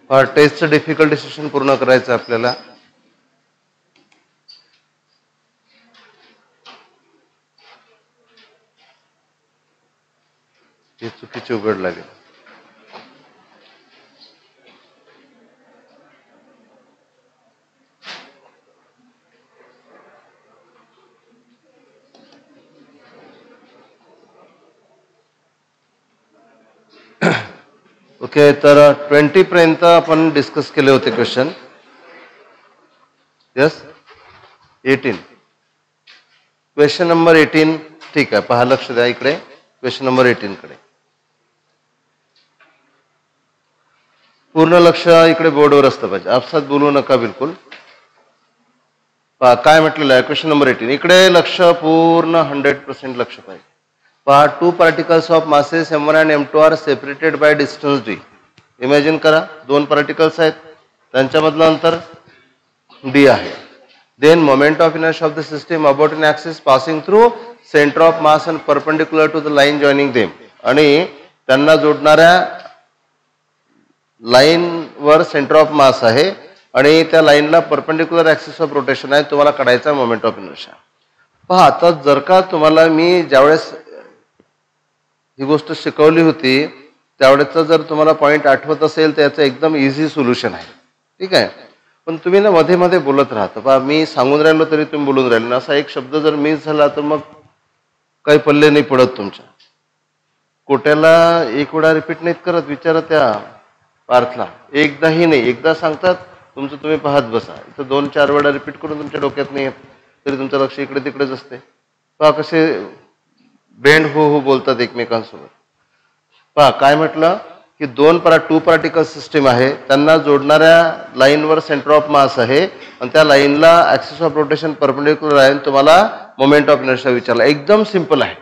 टेस्टचं difficulty session पूर्ण करायचं आपल्याला. हे चुकीचे उघड लागेल. ओके, तर 20 पर्यंत आपण डिस्कस केले होते क्वेश्चन. यस, 18. Question number 18. ठीक आहे, पहा, लक्ष द्या इकडे. क्वेश्चन नंबर 18 कडे पूर्ण लक्ष इकडे बोर्डवर असतं पाहिजे. आपसात बोलू नका बिलकुल. पहा काय म्हटलेलं आहे क्वेश्चन नंबर 18. इकडे लक्ष पूर्ण 100% लक्ष पाहिजे. पहा, 2 particles of masses m1 and m2 are separated by distance d. Imagine करा, 2 particles आहेत, त्यांच्यामधलं अंतर d आहे. Then moment of inertia of the system about an axis passing through center of mass and perpendicular to the line joining them. आणि त्यांना जोडणाऱ्या line वर centre of मास आहे आणि त्या लाईनला परपेंडिक्युलर ऍक्सिस ऑफ रोटेशन आहे. तुम्हाला काढायचा मोमेंट ऑफ इनर्शिया. पहा, आता जर का तुम्हाला मी ज्यावेळेस ही गोष्ट शिकवली होती त्यावेळेचा जर तुम्हाला पॉईंट आठवत असेल तर याचं एकदम इझी सोल्युशन आहे. ठीक आहे, पण तुम्ही ना मध्ये मध्ये बोलत राहता. पहा, मी सांगून राहिलो तरी तुम्ही बोलून राहिले. असा एक शब्द जर मिस झाला तर मग काही पल्ले नाही पडत तुमच्या. कोट्याला एक वेळा रिपीट नाहीत करत, विचारा त्या पार्थला. एकदाही नाही, एकदा सांगतात, तुमचं तुम्ही पाहत बसा. इथं 2-4 वेळा रिपीट करून तुमच्या डोक्यात नाही येत तरी तुमचं लक्ष इकडे तिकडेच असते. पहा कसे बेंड हो बोलतात एकमेकांसोबत. पहा काय म्हटलं की 2 पार्टिकल सिस्टीम आहे, त्यांना जोडणाऱ्या लाईनवर सेंटर ऑफ मास आहे आणि त्या लाईनला ऍक्सिस ऑफ रोटेशन परपेंडिक्युलर आहे. तुम्हाला मोमेंट ऑफ इनर्शिया विचारला. एकदम सिंपल आहे.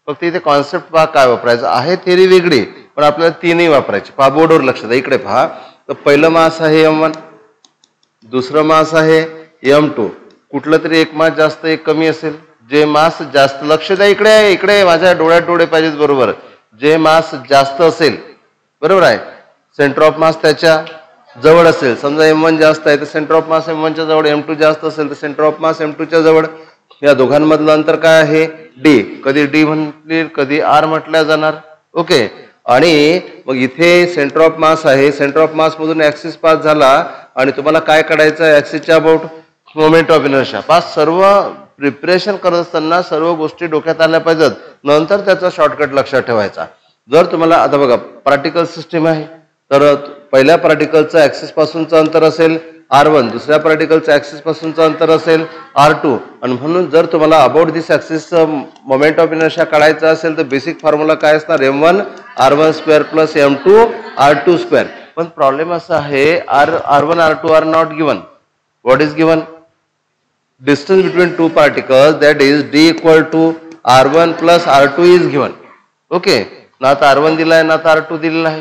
फक्त इथे कॉन्सेप्ट पहा काय वापरायचं आहे. थेरी वेगळी पण आपल्याला तीनही वापरायची. पहा बोर्डवर लक्ष द्या. इकडे पहा, तर पहिलं मास आहे m1, दुसरं मास आहे m2. कुठलं तरी एक मास जास्त एक कमी असेल. जे मास जास्त, लक्ष द्या इकडे, इकडे माझ्या डोळ्यात डोळे पाहिजेत बरोबर. जे मास जास्त असेल, बरोबर आहे, सेंटर ऑफ मास त्याच्या जवळ असेल. समजा m1 जास्त आहे तर सेंटर ऑफ मास m1 च्या जवळ, m2 जास्त असेल तर सेंटर ऑफ मास m2 च्या जवळ. या दोघांमधलं अंतर काय आहे? d. कधी d म्हटली कधी r म्हटल्या जाणार. ओके, आणि मग इथे सेंटर ऑफ मास आहे, सेंटर ऑफ मास मधून ऍक्सिस पास झाला आणि तुम्हाला काय काढायचं आहे? ऍक्सिसच्या अबाउट मोमेंट ऑफ इनर्शिया. पास सर्व प्रिपरेशन करत असताना सर्व गोष्टी डोक्यात आल्या पाहिजेत, नंतर त्याचा शॉर्टकट लक्षात ठेवायचा. जर तुम्हाला आता बघा पार्टिकल सिस्टीम आहे तर पहिल्या पार्टिकलचं ऍक्सिस पासूनचं अंतर असेल r1, दुसऱ्या पार्टिकलचं ऍक्सिस पासूनचं अंतर असेल r2. आणि म्हणून जर तुम्हाला अबाउट दिस ऍक्सिसचं मोमेंट ऑफ इनर्शिया काढायचं असेल तर बेसिक फॉर्म्युला काय असणार? m1 r1² plus m2 r2². पण प्रॉब्लेम असा आहे, r1 r2 are not given. What is given? Distance between 2 particles, that is d equal to r1 plus r2 is given. Okay, ना तर r1 दिला आहे ना तर r2 दिलेला आहे.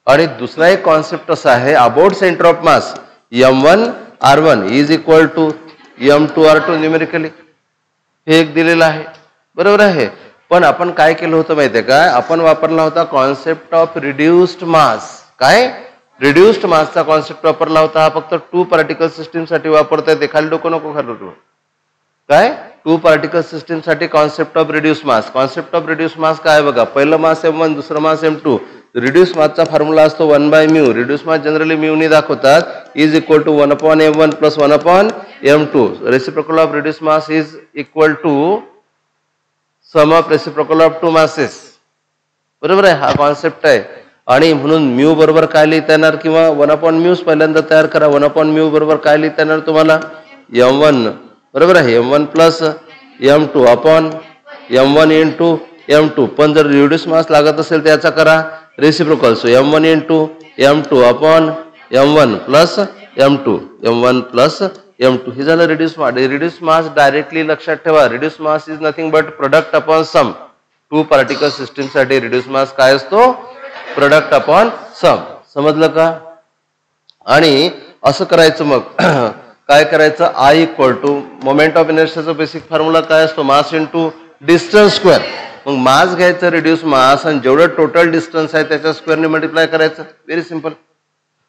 आणि दुसरा एक कॉन्सेप्ट असा आहे, about centre of mass m1 r1 is equal to m2 r2 numerically. हे एक दिलेलं आहे, बरोबर आहे. पण आपण काय केलं होतं माहितीये का? आपण वापरला होता कॉन्सेप्ट ऑफ रिड्युस्ड मास. काय? रिड्युस्ड मासचा कॉन्सेप्ट वापरला होता. हा फक्त 2 पार्टिकल सिस्टीम साठी वापरता येते. खाली डोकं नको खाली डोकं. काय? 2 पार्टिकल सिस्टीम साठी concept of reduced mass. Concept of reduced mass काय बघा, पहिलं मास m1, दुसरं मास m2. रिड्युस्ड मासचा फॉर्म्युला असतो 1/μ. रिड्युस्ड मास जनरली μ ने दाखवतात. Is equal to 1/m1 plus 1/m2. Reciprocal of reduced mass is equal to sum of reciprocal of 2 masses. बरोबर आहे, हा कॉन्सेप्ट आहे. आणि म्हणून म्यू बरोबर काय लिहिता येणार, किंवा 1/μ पहिल्यांदा तयार करा. 1/μ बरोबर काय लिहिता येणार तुम्हाला? m1, बरोबर आहे, m1 plus m2 upon m1 into m2. पण जर रिड्युस मास लागत असेल तर याचा करा reciprocal. So m1 into m2 upon m1 plus m2, m1 plus m2. हे झालं reduce mass. Reduce mass directly लक्षात ठेवा. Reduce mass is nothing but product upon sum. 2 particle system साठी रिड्युस मास काय असतो? Product upon sum. समजलं का? आणि असं करायचं. मग काय करायचं? I equal to moment of इनर्शियाचा बेसिक फॉर्म्युला काय असतो? Mass into distance square. मग मास घ्यायचं रिड्युस मास आणि जेवढं टोटल डिस्टन्स आहे त्याच्या स्क्वेअरने मल्टिप्लाय करायचं. Very simple.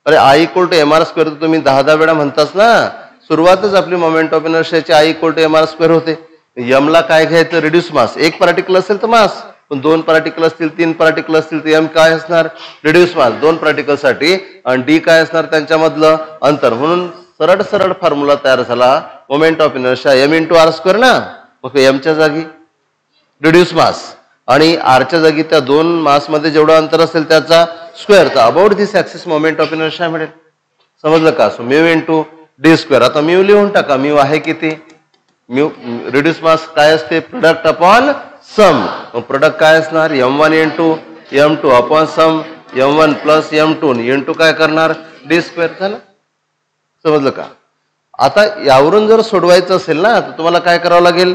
अरे I = mr² तुम्ही 10 वेळा म्हणताच ना. सुरुवातच आपली मोमेंट ऑफ इनर्शियाची I = mr² होते. यमला काय घ्यायचं? Reduce mass. एक पार्टिकल असेल तर मास, पण 2 पार्टिकल असतील, 3 पार्टिकल असतील तर एम काय असणार? रिड्यूस मास 2 पार्टिकलसाठी, आणि डी काय असणार? त्यांच्यामधलं अंतर. म्हणून सरळ सरळ फॉर्म्युला तयार झाला moment of inertia m × r² ना. मग एमच्या जागी रिड्यूस मास आणि आरच्या जागी त्या 2 मासमध्ये जेवढं अंतर असेल त्याचा स्क्वेअर. तर about this axis moment of inertia मिळेल. समजलं का? So mu × d². आता म्यू लिहून टाका. म्यू आहे किती? म्यू रिड्यूस मास काय असते? प्रोडक्ट अपॉन सम. मग प्रोडक्ट काय असणार? m1 × m2 अपॉन सम m1 + m2 इंटू काय करणार? d². झालं. समजलं का? आता यावरून जर सोडवायचं असेल ना तर तुम्हाला काय करावं लागेल?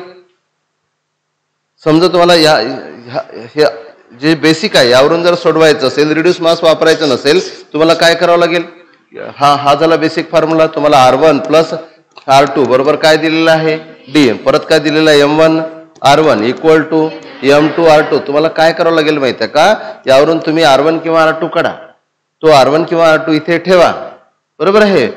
समजा तुम्हाला या जे बेसिक आहे यावरून जर सोडवायचं असेल, रिड्यूस मास वापरायचं नसेल, तुम्हाला काय करावं लागेल? हा झाला बेसिक फॉर्म्युला. तुम्हाला r1 + r2 बरोबर काय दिलेलं आहे? d. परत काय दिलेलं आहे? m1 r1 = m2 r2. तुम्हाला काय करावं लागेल माहिती आहे का? यावरून तुम्ही r1 किंवा r2 काढा. तो r1 किंवा r2 इथे ठेवा. बरोबर आहे.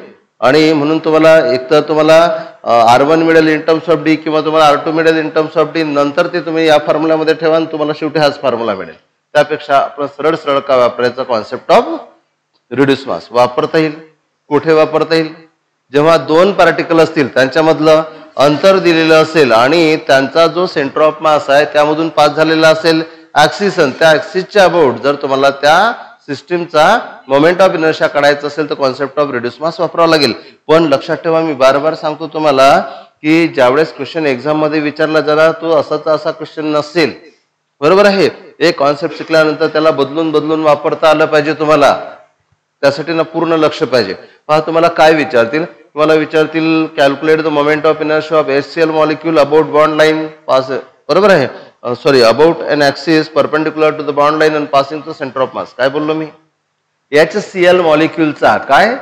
आणि म्हणून तुम्हाला एकतर तुम्हाला r1 मिळेल इन टर्म्स ऑफ d किंवा तुम्हाला r2 मिळेल इन टर्म्स ऑफ d. नंतर ते तुम्ही या फॉर्म्युल्यामध्ये ठेवा आणि तुम्हाला शेवटी हाच फॉर्म्युला मिळेल. त्यापेक्षा आपण सरळ सरळ काय वापरायचा? कॉन्सेप्ट ऑफ रिड्यूस मास वापरता येईल. कुठे वापरता येईल? जेव्हा 2 पार्टिकल असतील, त्यांच्यामधलं अंतर दिलेलं असेल आणि त्यांचा जो सेंटर ऑफ मास आहे त्यामधून पास झालेला असेल ऍक्सिस, आणि त्या ऍक्सिसच्या अबाउट जर तुम्हाला त्या सिस्टीमचा मोमेंट ऑफ इनर्शिया काढायचा असेल तर कॉन्सेप्ट ऑफ रिड्यूस मास वापरावा लागेल. पण लक्षात ठेवा, मी बार सांगतो तुम्हाला की ज्यावेळेस क्वेश्चन एक्झाम मध्ये विचारला जरा तो असाचा असा क्वेश्चन नसेल. बरोबर आहे. एक कॉन्सेप्ट शिकल्यानंतर त्याला बदलून वापरता आलं पाहिजे तुम्हाला. त्यासाठी ना पूर्ण लक्ष पाहिजे. पहा तुम्हाला काय विचारतील? तुम्हाला विचारतील calculate the moment of inertia of HCl molecule about bond line pass. बरोबर आहे. Sorry, about an axis perpendicular to the bond line and passing to centre of mass. काय बोललो मी? HCl मॉलिक्यूलचा काय?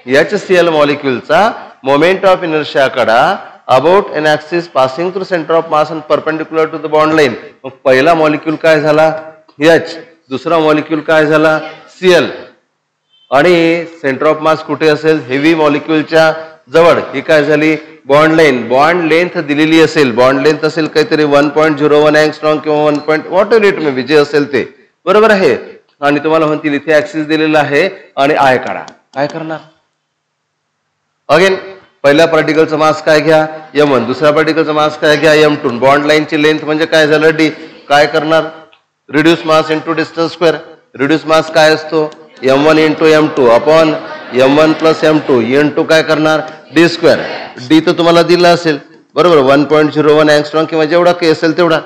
HCl मॉलिक्यूलचा मोमेंट ऑफ इनर्शिया काढा about an axis passing through centre of mass and perpendicular to the bond line. मग पहिला molecule काय झाला? H. दुसरा मॉलिक्यूल काय झाला? Cl. आणि सेंटर ऑफ मास कुठे असेल? हेवी मॉलिक्यूलच्या जवळ. ही काय झाली? Bond line. बॉन्ड लेंथ दिलेली असेल, बॉन्ड लेंथ असेल काहीतरी 1.01 अँगस्ट्रॉम किंवा 1. व्हॉट इट मे बी, जे असेल ते. बरोबर आहे. आणि तुम्हाला म्हणतील इथे ऍक्सिस दिलेला आहे आणि आय काढा. काय करणार? अगेन पहिल्या पार्टिकलचा मास काय घ्या? m1. दुसऱ्या पार्टिकलचा मास काय घ्या? m2. बॉन्ड लाईनची लेंथ म्हणजे काय झालं? d. काय करणार? Reduce mass into distance square. Reduce mass काय असतो? m1 × m2 upon m1 + m2 into काय करणार? d². d तर तुम्हाला दिला असेल. बरोबर. 1.01 अँगस्ट्रॉम किंवा जेवढा काही असेल तेवढा.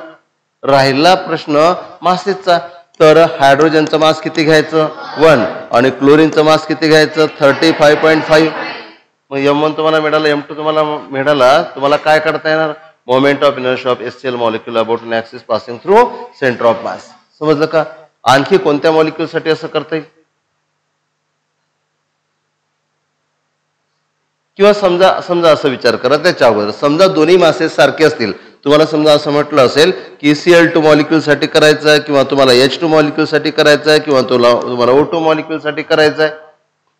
राहिला प्रश्न मासेसचा. तर हायड्रोजनचं मास किती घ्यायचं? 1. आणि क्लोरीनचं मास किती घ्यायचं? 35.5. मग m1 तुम्हाला मिळाला, m2 तुम्हाला मिळाला. तुम्हाला काय काढता येणार? Moment of inertia of HCl molecule about an axis passing through centre of मास. समजलं का? आणखी कोणत्या मॉलिक्यूलसाठी असं करता येईल? किंवा समजा असं विचार करा त्याच्या अगोदर. समजा दोन्ही मासेस सारखे असतील. तुम्हाला समजा असं म्हटलं असेल की Cl2 मॉलिक्यूलसाठी करायचं आहे किंवा तुम्हाला H2 मॉलिक्यूलसाठी करायचं आहे किंवा तुम्हाला O2 मॉलिक्यूलसाठी करायचं आहे.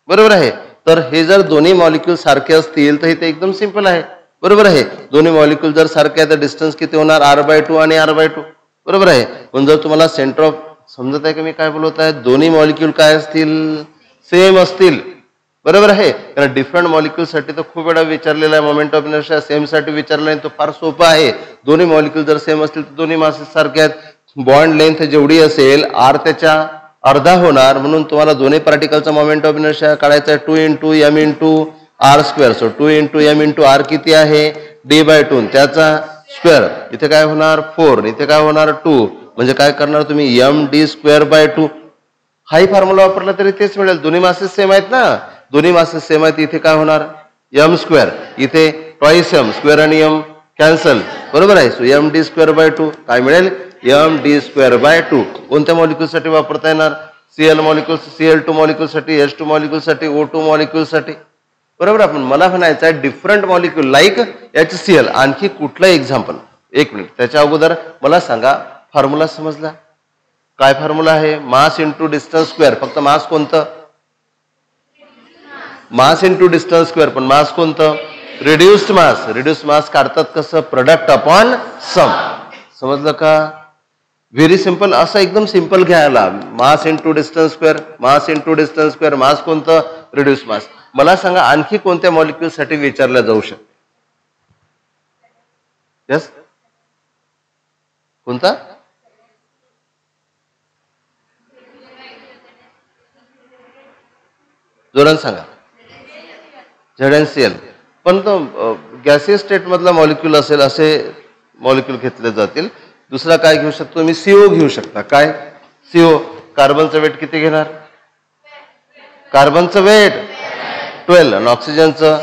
बरोबर आहे. तर हे जर दोन्ही मॉलिक्यूल सारखे असतील तर इथे एकदम सिंपल आहे. बरोबर आहे. दोन्ही मॉलिक्यूल जर सारखे आहे तर डिस्टन्स किती होणार? r/2 आणि r/2. बरोबर आहे. पण जर तुम्हाला सेंटर ऑफ, समजत आहे की मी काय बोलत आहे? दोन्ही मॉलिक्यूल काय असतील? सेम असतील. बरोबर आहे. कारण डिफरंट मॉलिक्यूलसाठी तर खूप वेळा विचारलेला आहे मोमेंट ऑफ इनर्शिया. सेम साठी विचारला आहे तो फार सोपा आहे. दोन्ही मॉलिक्यूल जर सेम असतील तर दोन्ही मासेस सारखे आहेत. बॉन्ड लेंथ जेवढी असेल r त्याच्या अर्धा होणार. म्हणून तुम्हाला दोन्ही पार्टिकलचा मोमेंट ऑफ इनर्शिया काढायचा आहे 2 × m × r². So 2 × m × r किती आहे? d/2. त्याचा स्क्वेअर. इथे काय होणार? 4. इथे काय होणार? 2. म्हणजे काय करणार तुम्ही? md²/2. हाही फॉर्म्युला वापरला तरी तेच मिळेल. दोन्ही मासेस सेम आहेत ना. दोन्ही मासेस सेम आहेत. इथे काय होणार? m². इथे ट्वाइस m. स्क्वेअर आणि m कॅन्सल. बरोबर आहे. सो md²/2 काय मिळेल? md²/2. कोणत्या मॉलिक्यूलसाठी वापरता येणार? Cl molecule, Cl2 मॉलिक्यूलसाठी, H2 मॉलिक्यूलसाठी, O2 मॉलिक्यूलसाठी. बरोबर. आपण मला म्हणायचं आहे डिफरंट मॉलिक्यूल लाईक HCl. आणखी कुठलं एक्झाम्पल? 1 मिनिट. त्याच्या अगोदर मला सांगा फॉर्म्युला समजला? काय फॉर्म्युला आहे? मास इंटू डिस्टन्स स्क्वेअर. फक्त मास कोणतं? मास इंटू डिस्टन्स स्क्वेअर, पण मास कोणतं? रिड्युस्ड मास. रिड्युस्ड मास काढतात कसं? Product upon sum. समजलं का? Very simple. असं एकदम सिंपल घ्यायला, mass into distance square, mass into distance square, mass कोणतं? Reduced mass. मला सांगा आणखी कोणत्या मॉलिक्यूल साठी विचारल्या जाऊ शकते? यस, कोणता? जोरान सांगा. ZnCl. पण तो गॅसियस स्टेट मधला मॉलिक्यूल असेल असे मॉलिक्यूल घेतले जातील. दुसरा काय घेऊ शकतो मी? CO घेऊ शकता. काय? CO. कार्बनचं वेट किती घेणार? कार्बनचं वेट 12 आणि ऑक्सिजनचं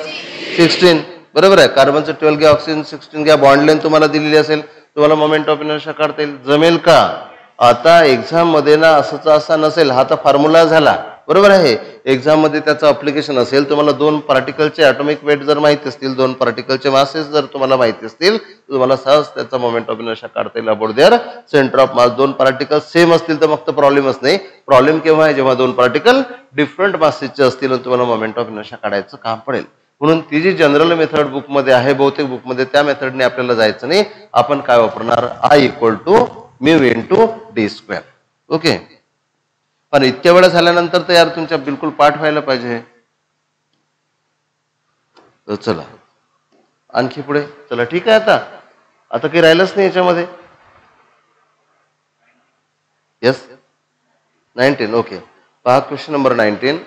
16. बरोबर आहे. कार्बनचं 12 घ्या, ऑक्सिजन 16 घ्या. बॉन्ड लेंथ तुम्हाला दिलेली असेल, तुम्हाला मोमेंट ऑफ इनर्शिया काढता येईल. जमेल का? आता एक्झाम मध्ये ना असंच असा नसेल, हा तर फॉर्म्युला झाला. बरोबर आहे. एक्झाम मध्ये त्याचं अप्लिकेशन असेल. तुम्हाला 2 पार्टिकलचे ॲटॉमिक वेट जर माहिती असतील, 2 पार्टिकलचे मासेस जर तुम्हाला माहिती असतील, तर तुम्हाला सहज त्याचा मोमेंट ऑफ इनर्शिया काढता येईल about their centre of mass. 2 particle same असतील तर मग प्रॉब्लेमच नाही. प्रॉब्लेम केव्हा आहे? जेव्हा 2 पार्टिकल डिफरंट मासेसचे असतील आणि तुम्हाला मोमेंट ऑफ इनर्शिया काढायचं काम पडेल. म्हणून ती जी जनरल मेथड बुकमध्ये आहे, बहुतेक बुकमध्ये त्या मेथडने आपल्याला जायचं नाही. आपण काय वापरणार? I = μ × d². ओके. पण इतक्या वेळा झाल्यानंतर तर यार तुमच्या बिलकुल पाठ व्हायला पाहिजे. चला आणखी पुढे चला. ठीक आहे. आता काही राहिलंच नाही याच्यामध्ये. यस, 19. ओके, पहा question number 19.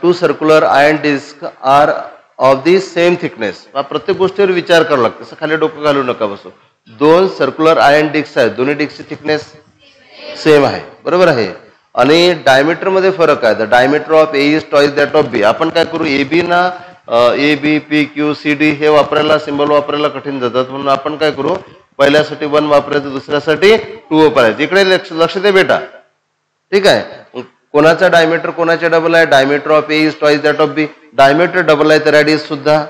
2 circular iron disc are of the same thickness. प्रत्येक गोष्टीवर विचार करावा लागतो. असं खाली डोकं घालू नका बसू. 2 सर्क्युलर आयर्न डिस्क आहेत. दोन्ही डिस्कची थिकनेस सेम आहे. बरोबर आहे. आणि डायमीटर मध्ये फरक आहे. The diameter of A is twice that of B. आपण काय करू? AB ना AB, PQ, CD हे वापरायला, सिंबल वापरायला कठीण जातात. म्हणून आपण काय करू? पहिल्यासाठी 1 वापरायचं, दुसऱ्यासाठी 2 वापरायचं. इकडे लक्ष दे बेटा. ठीक आहे. कोणाचा डायमीटर कोणाच्या डबल आहे? Diameter of A is twice that of B. Diameter double आहे तर रॅडियस सुद्धा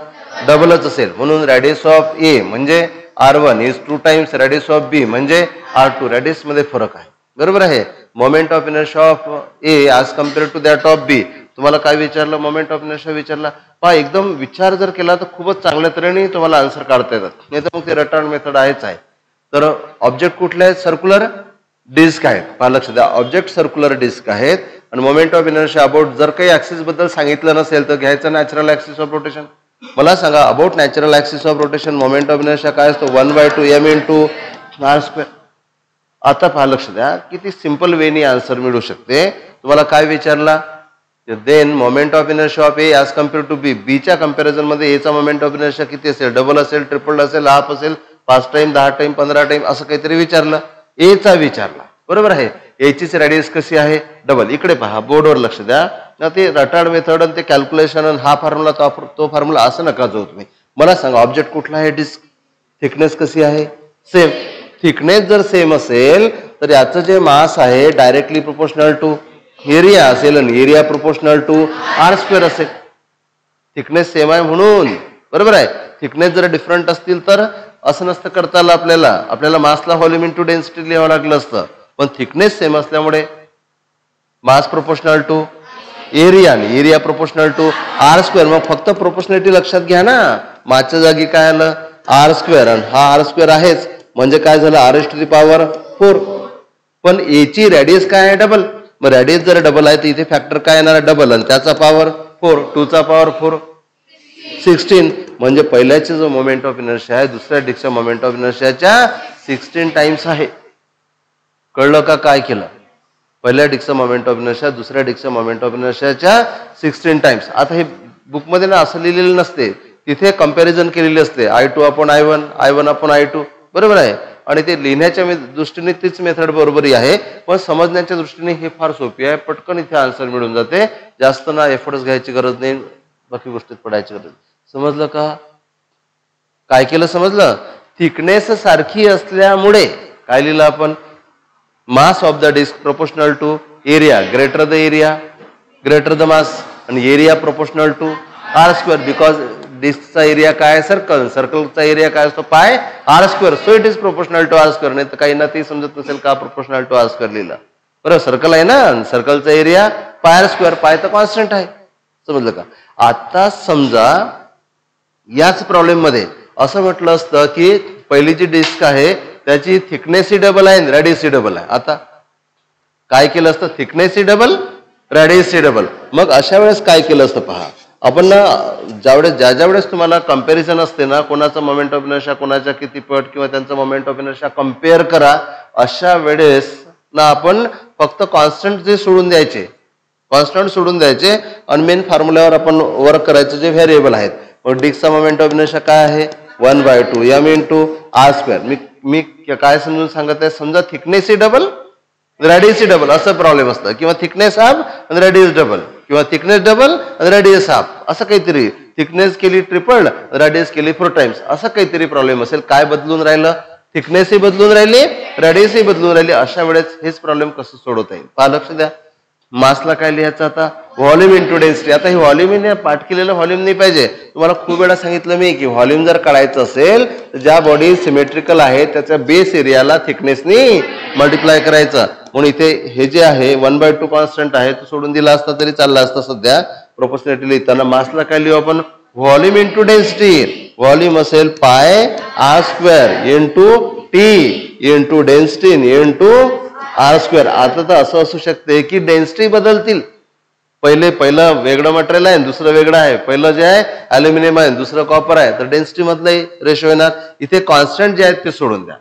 डबलच असेल. म्हणून रॅडियस ऑफ A म्हणजे R1 is 2 times radius of B म्हणजे R2. रॅडियस मध्ये फरक आहे. बरोबर आहे. Moment of inertia of A as compared to that of B. तुम्हाला काय विचारलं? मोमेंट ऑफ इनर्शिया विचारला. पहा, एकदम विचार जर केला तर खूपच चांगल्या तऱ्हेने तुम्हाला आन्सर काढता येतात. नाही तर मग ते रटाळ मेथड आहेच आहे. तर ऑब्जेक्ट कुठले आहेत? सर्क्युलर डिस्क आहेत. पहा, लक्ष द्या. ऑब्जेक्ट सर्क्युलर डिस्क आहेत आणि मोमेंट ऑफ इनर्शिया अबाउट जर काही ऍक्सिस बद्दल सांगितलं नसेल तर घ्यायचं नॅचरल ऍक्सिस ऑफ रोटेशन. मला सांगा about natural axis of rotation moment of inertia काय असतो? 1/2 m × r². आता पहा, लक्ष द्या. किती सिंपल वेनी आन्सर मिळू शकते. तुम्हाला काय विचारला? Then moment of inertia of A as compared to B. बीच्या कंपॅरिझन मध्ये Aचा मोमेंट ऑफ इनर्शिया किती असेल? डबल असेल, ट्रिपल असेल, हाफ असेल, 5 टाइम, 10 टाइम, 15 टाइम असं काहीतरी विचारलं. Aचा विचारला. बरोबर आहे. Aचीच रॅडियस कशी आहे? डबल. इकडे पहा, बोर्डवर लक्ष द्या. ते रटाड मेथड आणि ते कॅल्क्युलेशन आणि हा फॉर्म्युला तो फॉर्म्युला असं नका जाऊ तुम्ही. मला सांगा ऑब्जेक्ट कुठला आहे? डिस्क. थिकनेस कशी आहे? सेम. थिकनेस जर सेम असेल तर याचं जे मास आहे डायरेक्टली प्रोपोर्शनल टू एरिया असेल आणि एरिया प्रोपोर्शनल टू R² असेल. थिकनेस सेम आहे म्हणून. बरोबर आहे. थिकनेस जर डिफरंट असतील तर असं नसतं करता आलं आपल्याला मासला व्हॉल्यूम इंटू डेन्सिटी लिहावं लागलं असतं. पण थिकनेस सेम असल्यामुळे मास प्रोपोर्शनल टू एरिया आणि एरिया प्रोपोर्शनल टू R². मग फक्त प्रोपोर्शनॅलिटी लक्षात घ्या ना. मासच्या जागी काय आलं? R² आणि हा R² आहेच म्हणजे काय झालं? R⁴. पण Aची रॅडियस काय आहे? डबल. मग रॅडियस जर डबल आहे तर इथे फॅक्टर काय येणार? डबल. आणि त्याचा पॉवर 4. 2चा पॉवर 4 16. म्हणजे पहिल्याचे जो मोमेंट ऑफ इनर्शिया आहे दुसऱ्या डिस्कच्या मोमेंट ऑफ इनर्शियाच्या 16 टाइम्स आहे. कळलं का काय केलं? पहिल्या डिस्कचा मोमेंट ऑफ इनर्शिया दुसऱ्या डिस्कच्या मोमेंट ऑफ इनर्शियाच्या 16 टाइम्स. आता हे बुकमध्ये ना असं लिहिलेलं नसते. तिथे कंपॅरिझन केलेली असते. I2/I1, I1/I2. बरोबर आहे. आणि ते लिहिण्याच्या दृष्टीने तीच मेथड बरोबरी आहे. पण समजण्याच्या दृष्टीने हे फार सोपी आहे. पटकन इथे आन्सर मिळून जाते. जास्त ना एफर्ट्स घ्यायची गरज नाही. बाकी गोष्टीत पडायची गरज. समजलं का? काय केलं? समजलं? थिकनेस सारखी असल्यामुळे काय लिहिलं आपण? Mass of the disc proportional to area. Greater the area greater the mass आणि area proportional to R². Because डिस्कचा एरिया काय? सर्कल. सर्कलचा एरिया काय असतो? Pi R². So it is proportional to R². नाही तर काही ना ते समजत नसेल का प्रोपोर्शनल टू R² लिहिलं. बरोबर. सर्कल आहे ना, सर्कलचा एरिया पाय स्क्वेअर, पाय तर कॉन्स्टंट आहे. समजलं का? आता समजा याच प्रॉब्लेम मध्ये असं म्हटलं असतं की पहिली जी डिस्क आहे त्याची थिकनेस ही डबल आहे, रेडियस ही डबल आहे. आता काय केलं असतं? थिकनेस ही डबल, रेडियस ही डबल. मग अशा वेळेस काय केलं असतं पहा. आपण ना ज्या वेळेस तुम्हाला कंपॅरिझन असते ना, कोणाचा मोमेंट ऑफ इनर्शिया कोणाच्या किती पट किंवा त्यांचा मोमेंट ऑफ इनर्शिया कम्पेअर करा, अशा वेळेस ना आपण फक्त कॉन्स्टंट जे सोडून द्यायचे, कॉन्स्टंट सोडून द्यायचे आणि मेन फॉर्म्युल्यावर आपण वर्क करायचं जे व्हेरिएबल आहेत. मग डिस्कचा मोमेंट ऑफ इनर्शिया काय आहे? 1/2 m × r². मी काय समजून सांगत आहे? समजा थिकनेस ही डबल, रेडियस ही डबल असं प्रॉब्लेम असतं, किंवा थिकनेस हाफ आणि रेडियस डबल, किंवा थिकनेस डबल आणि रेडियस हाफ, असं काहीतरी. थिकनेस केली ट्रिपल, रेडियस केली 4 टाइम्स, असं काहीतरी प्रॉब्लेम असेल. काय बदलून राहिलं? थिकनेस ही बदलून राहिली, रेडियस ही बदलून राहिली. अशा वेळेस हेच प्रॉब्लेम कसं सोडवता येईल पहा. लक्ष द्या. मासला काय लिहायचं आता? Volume into density. आता ही व्हॉल्यूम पाठ केलेलं व्हॉल्यूम नाही पाहिजे. तुम्हाला खूप वेळा सांगितलं मी की व्हॉल्यूम जर काढायचं असेल तर ज्या बॉडी सिमेट्रिकल आहे त्याच्या बेस एरियाला थिकनेसनी मल्टिप्लाय करायचं. म्हणून इथे हे जे आहे 1/2 कॉन्स्टंट आहे तो सोडून दिला असता तरी चालला असता. सध्या प्रोपोर्शनॅलिटी लिहिताना मासला काय लिहू आपण? Volume into density. व्हॉल्यूम असेल पाय r² into T into density into r². आता तर असं असू शकते की डेन्सिटी बदलतील. पहिलं वेगळं मटेरियल आहे, दुसरं वेगळं आहे. पहिलं जे आहे अल्युमिनियम आहे, दुसरं कॉपर आहे, तर डेन्सिटी मधलाही रेशो येणार. इथे कॉन्स्टंट जे आहेत ते सोडून द्या,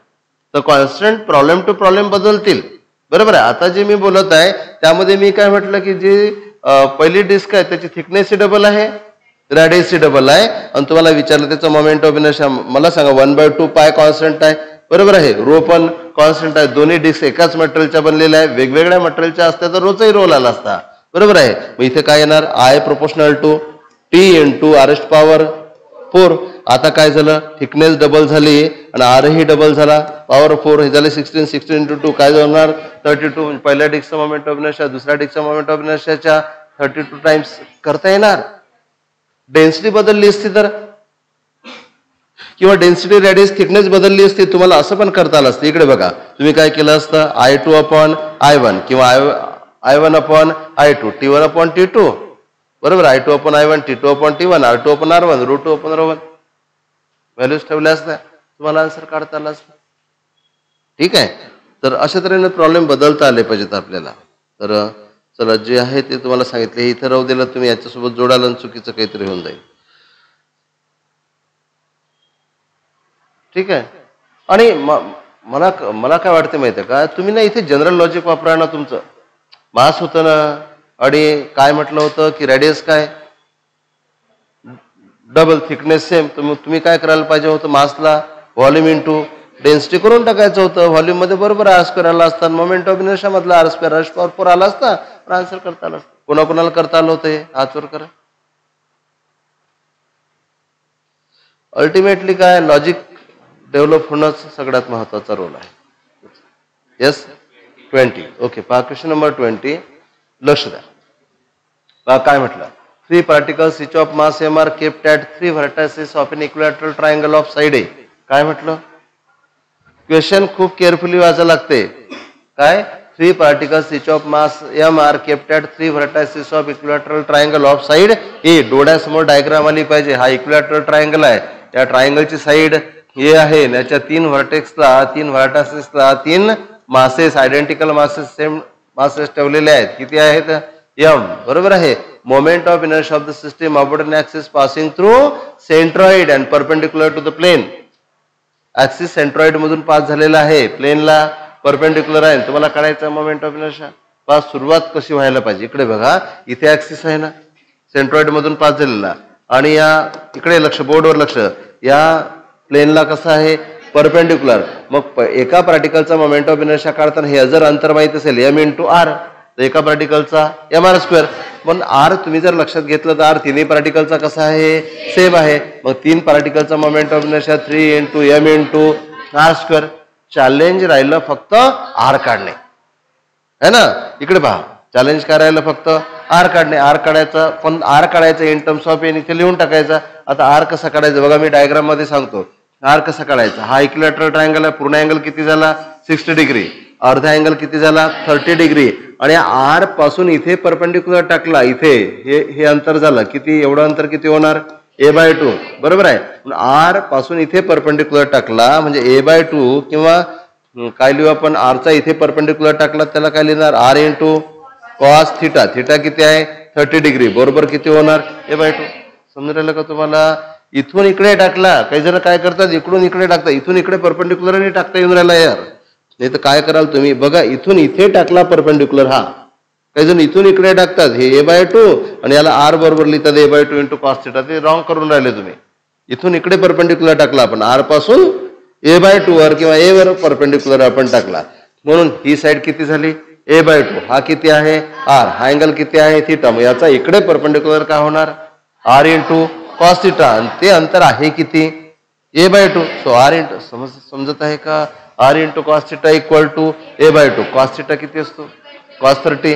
तर कॉन्स्टंट प्रॉब्लेम टू प्रॉब्लेम बदलतील. बरोबर आहे. आता जे मी बोलत आहे त्यामध्ये मी काय म्हटलं की जी पहिली डिस्क आहे त्याची थिकनेस ही डबल आहे, रेडियस ही डबल आहे, आणि तुम्हाला विचारलं त्याचं मोमेंट ऑफ इनर्शिया मला सांगा 1/2 पाय कॉन्स्टंट आहे. बरोबर आहे. रो पण कॉन्स्टंट आहे. दोन्ही डिस्क एकाच मटेरियलच्या बनलेल्या आहे. वेगवेगळ्या मटेरियलच्या असत्या तर रोजही रोल आला असता. बरोबर आहे. मग इथे काय येणार? I proportional to t into r⁴. आता काय झालं? थिकनेस डबल झाली आणि r ही डबल झाला, पॉवर 4 हे झाले 16. 16 इंटू 2 काय होणार? 32. पहिल्या डिस्कचा मोमेंट ऑफ इनर्शिया दुसऱ्या डिस्कचा मोमेंट ऑफ इनर्शियाच्या 32 टाइम्स करता येणार. डेन्सिटी बदलली असती तर, किंवा डेन्सिटी रेडियस थिकनेस बदलली असती, तुम्हाला असं पण करता आलं असतं. इकडे बघा, तुम्ही काय केलं असतं? I2/I1 किंवा I1/I2, T1/T2. बरोबर. I2/I1, T2/T1, R2/R1, √2/R1 values ठेवल्या असत्या, तुम्हाला आन्सर काढता आला असता. ठीक आहे. तर अशा तऱ्हेने प्रॉब्लेम बदलता आले पाहिजेत आपल्याला. तर चला, जे आहे ते तुम्हाला सांगितले. इथे राहू दिलं, तुम्ही याच्यासोबत जोडाल आणि चुकीचं काहीतरी होऊन जाईल. ठीक आहे. आणि मला काय वाटतं माहिती आहे का, तुम्ही ना इथे जनरल लॉजिक वापरा ना. तुमचं मास होतं ना, आणि काय म्हटलं होतं की रेडियस काय डबल, थिकनेस सेम. तुम्ही काय करायला पाहिजे होतं? मासला व्हॉल्यूम इंटू डेन्सिटी करून टाकायचं होतं. व्हॉल्यूम मध्ये बरोबर r² आला असता, मोमेंट ऑफ इनर्शिया मधला r² r⁴ आला असता, पण आन्सर करता आला असता. कोणाकोणाला करता आलं होतं हे? हातवर करा. अल्टिमेटली काय, लॉजिक डेव्हलप होणंच सगळ्यात महत्वाचा रोल आहे. येस 20. ओके. पहा क्वेश्चन नंबर 20. लक्ष द्या. पहा काय म्हटलं? 3 particles each of mass m are kept at 3 vertices of an equilateral triangle of side A. काय म्हटलं? क्वेश्चन खूप केअरफुली वाचायला लागते. काय? 3 particles each of mass m are kept at 3 vertices of equilateral triangle of side A. डोळ्यासमोर diagram आली पाहिजे. हा इक्विलॅटरल ट्रायंगल आहे. या ट्रायंगलची साईड A आहे. याच्या 3 व्हर्टेक्सला, 3 व्हर्टासेसला 3 masses, identical masses, same masses ठेवलेले आहेत. किती आहेत? m. बरोबर आहे. Moment of inertia of the system about an axis passing through centroid and perpendicular to the plane. Axis centroid मधून पास झालेला आहे, प्लेनला परपेंडिक्युलर आहे. तुम्हाला काढायचं मोमेंट ऑफ इनर्शिया. पास सुरुवात कशी व्हायला पाहिजे? इकडे बघा, इथे ऍक्सिस आहे ना, सेंट्रॉइड मधून पास झालेला, आणि या इकडे लक्ष, बोर्डवर लक्ष, या प्लेनला कसं आहे? परपेंडिक्युलर. मग एका पार्टिकलचा मोमेंट ऑफ इनर्शिया काढताना हे जर अंतर माहित असेल m × r, तर एका पार्टिकलचा mr². पण r तुम्ही जर लक्षात घेतलं तर r तिन्ही पार्टिकलचा कसा आहे? सेम आहे. मग 3 पार्टिकलचा moment of inertia 3 × m × r². Challenge राहिलं फक्त r काढणे, है ना. इकडे पहा, चॅलेंज काय राहिलं? फक्त r काढणे. r काढायचा, पण r काढायचा इन टर्म्स ऑफ n इथे लिहून टाकायचा. आता r कसा काढायचा बघा, मी डायग्राम मध्ये सांगतो. r कसा काढायचा? हा इक्विलॅटरल ट्रायंगल आहे. पूर्ण अँगल किती झाला? 60 डिग्री. अर्धा अँगल किती झाला 30 डिग्री आणि आर पासून इथे परपेंडिक्युलर टाकला इथे हे अंतर झालं किती एवढं अंतर किती होणार a/2 बरोबर आहे आर पासून इथे परपेंडिक्युलर टाकला म्हणजे a/2 किंवा काय लिहू आपण आरचा इथे परपेंडिक्युलर टाकला त्याला काय लिहिणार r into cos theta theta किती आहे 30 डिग्री बरोबर किती होणार a/2 समजून राहिलं का तुम्हाला इथून इकडे टाकला काही जण काय करतात इकडून इकडे टाकतात इथून इकडे परपेंडिक्युलर नाही टाकता येऊन राहिला यार नाही तर काय कराल तुम्ही बघा इथून इथे टाकला परपेंडिक्युलर हा काही जण इथून इकडे टाकतात हे a/2 आणि याला r बरोबर लिहितात a/2 इंटू कॉस थिटा ते रॉंग करून राहिले तुम्ही इथून इकडे परपेंडिक्युलर टाकला आपण r पासून a/2 वर किंवा a वर परपेंडिक्युलर आपण टाकला म्हणून ही साइड किती झाली a/2 हा किती आहे r हा अँगल किती आहे थिटा मग याचा इकडे परपेंडिक्युलर काय होणार r इंटू कॉस थिटा आणि ते अंतर आहे किती a/2 सो r इंटू समजत आहे का r into cos theta equal to a/2 cos theta किती असतो कॉस 30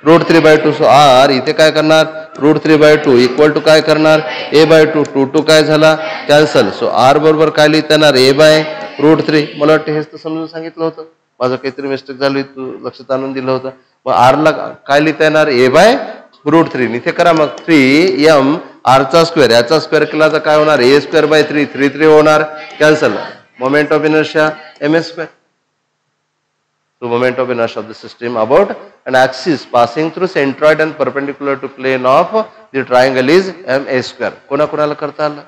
√3/2 सो r इथे काय करणार √3/2 इक्वल टू काय करणार a/2 2 काय झाला कॅन्सल सो r बरोबर काय लिहिता येणार a/√3 मला वाटतं हेच तर समजून सांगितलं होतं माझं काहीतरी मिस्टेक झाली तू लक्षात आणून दिलं होतं मग r ला काय लिहिता येणार a/√3 इथे करा मग 3m r चा स्क्वेअर याचा स्क्वेअर केला तर काय होणार a²/3 3 होणार cancel moment of inertia ms². So moment of inertia of the system about an axis passing through centroid and perpendicular to plane of the triangle is ma². कोणाकोणाला करता आलं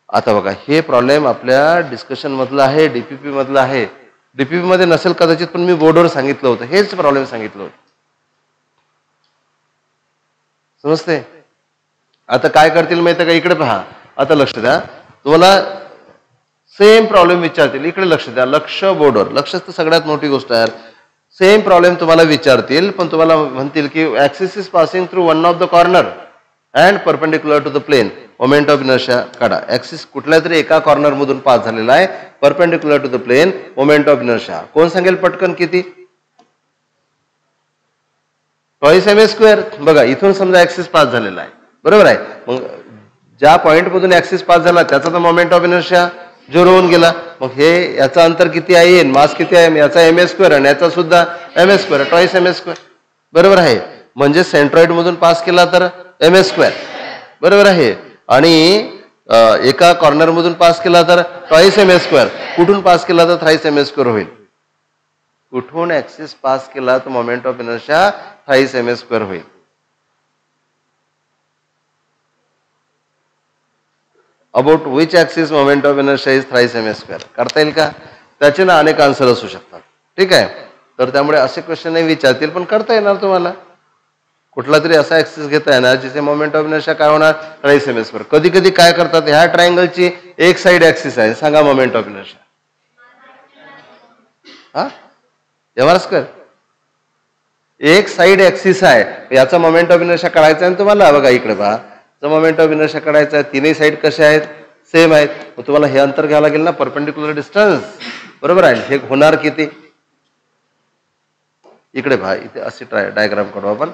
आता बघा हे प्रॉब्लेम आपल्या डिस्कशन मधला आहे डीपीपी मधला आहे डीपीपी मध्ये नसेल कदाचित पण मी बोर्डवर सांगितलं होतं हेच प्रॉब्लेम सांगितलं होतं समजते आता काय करतील माहिती का इकडे पहा आता लक्ष द्या तुम्हाला सेम प्रॉब्लेम विचारतील इकडे लक्ष द्या लक्ष बोर्डवर लक्षच तर सगळ्यात मोठी गोष्ट आहे सेम प्रॉब्लेम तुम्हाला विचारतील पण तुम्हाला म्हणतील की axis is passing through one of the corner and perpendicular to the plane moment of inertia काढा ऍक्सिस कुठल्या तरी एका कॉर्नर मधून पास झालेला आहे perpendicular to the plane moment of inertia कोण सांगेल पटकन किती ट्वाइस ma². बघा इथून समजा ऍक्सिस पास झालेला आहे बरोबर आहे मग ज्या पॉइंट मधून ऍक्सिस पास झाला त्याचा तर मोमेंट ऑफ इनर्शिया 0 होऊन गेला मग हे याचा अंतर किती आहे मास किती आहे याचा ma² आणि याचा सुद्धा ma² ट्वाइस ma² बरोबर आहे म्हणजे सेंट्रॉइड मधून पास केला तर ma² बरोबर आहे आणि एका कॉर्नर मधून पास केला तर ट्वाइस ma². कुठून पास केला तर थ्राइस ma² होईल कुठून ऍक्सिस पास केला तर moment of inertia thrice ma² होईल about which axis moment of inertia is thrice ma². करता येईल का त्याचे ना अनेक आन्सर असू शकतात ठीक आहे तर त्यामुळे असे क्वेश्चन नाही विचारतील पण करता येणार तुम्हाला कुठला तरी असा ऍक्सिस घेता येणार जिथे मोमेंट ऑफ इनर्शिया काय होणार थ्राइस ma². कधी कधी काय करतात ह्या ट्रायंगलची एक साइड ऍक्सिस आहे सांगा मोमेंट ऑफ इनर्शिया हा mr² एक साइड ऍक्सिस आहे याचा मोमेंट ऑफ इनर्शिया काढायचा आहे तुम्हाला बघा इकडे पहा मोमेंट ऑफ इनर्शिया काढायचा आहे तिन्ही साइड कशा आहेत सेम आहेत मग तुम्हाला हे अंतर घ्यावं लागेल ना परपेंडिक्युलर डिस्टन्स बरोबर आहे हे होणार किती इकडे पहा इथे अशी डायग्राम काढू आपण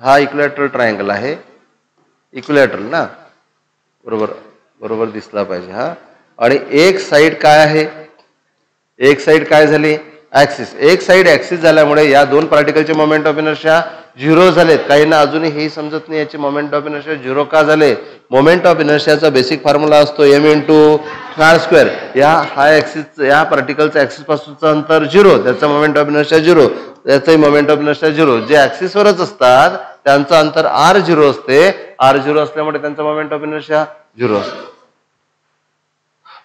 हा इक्विलॅटरल ट्रायंगल आहे इक्विलॅटरल ना बरोबर बरोबर दिसला पाहिजे हा आणि एक साइड काय आहे एक साइड काय झाली ऍक्सिस एक साइड ऍक्सिस झाल्यामुळे या दोन पार्टिकलचे मोमेंट ऑफ इनर्शिया 0 झालेत काहींना अजूनही हे समजत नाही याचे मोमेंट ऑफ इनर्शिया 0 का झाले मोमेंट ऑफ इनर्शियाचा बेसिक फॉर्म्युला असतो m इंटू r². या हा ऍक्सिस या पार्टिकलचा ऍक्सिस पासूनचं अंतर 0 त्याचा मोमेंट ऑफ इनर्शिया 0 त्याचाही मोमेंट ऑफ इनर्शिया 0 जे ऍक्सिसवरच असतात त्यांचं अंतर r0 असते r0 असल्यामुळे त्यांचा मोमेंट ऑफ इनर्शिया 0 असतो.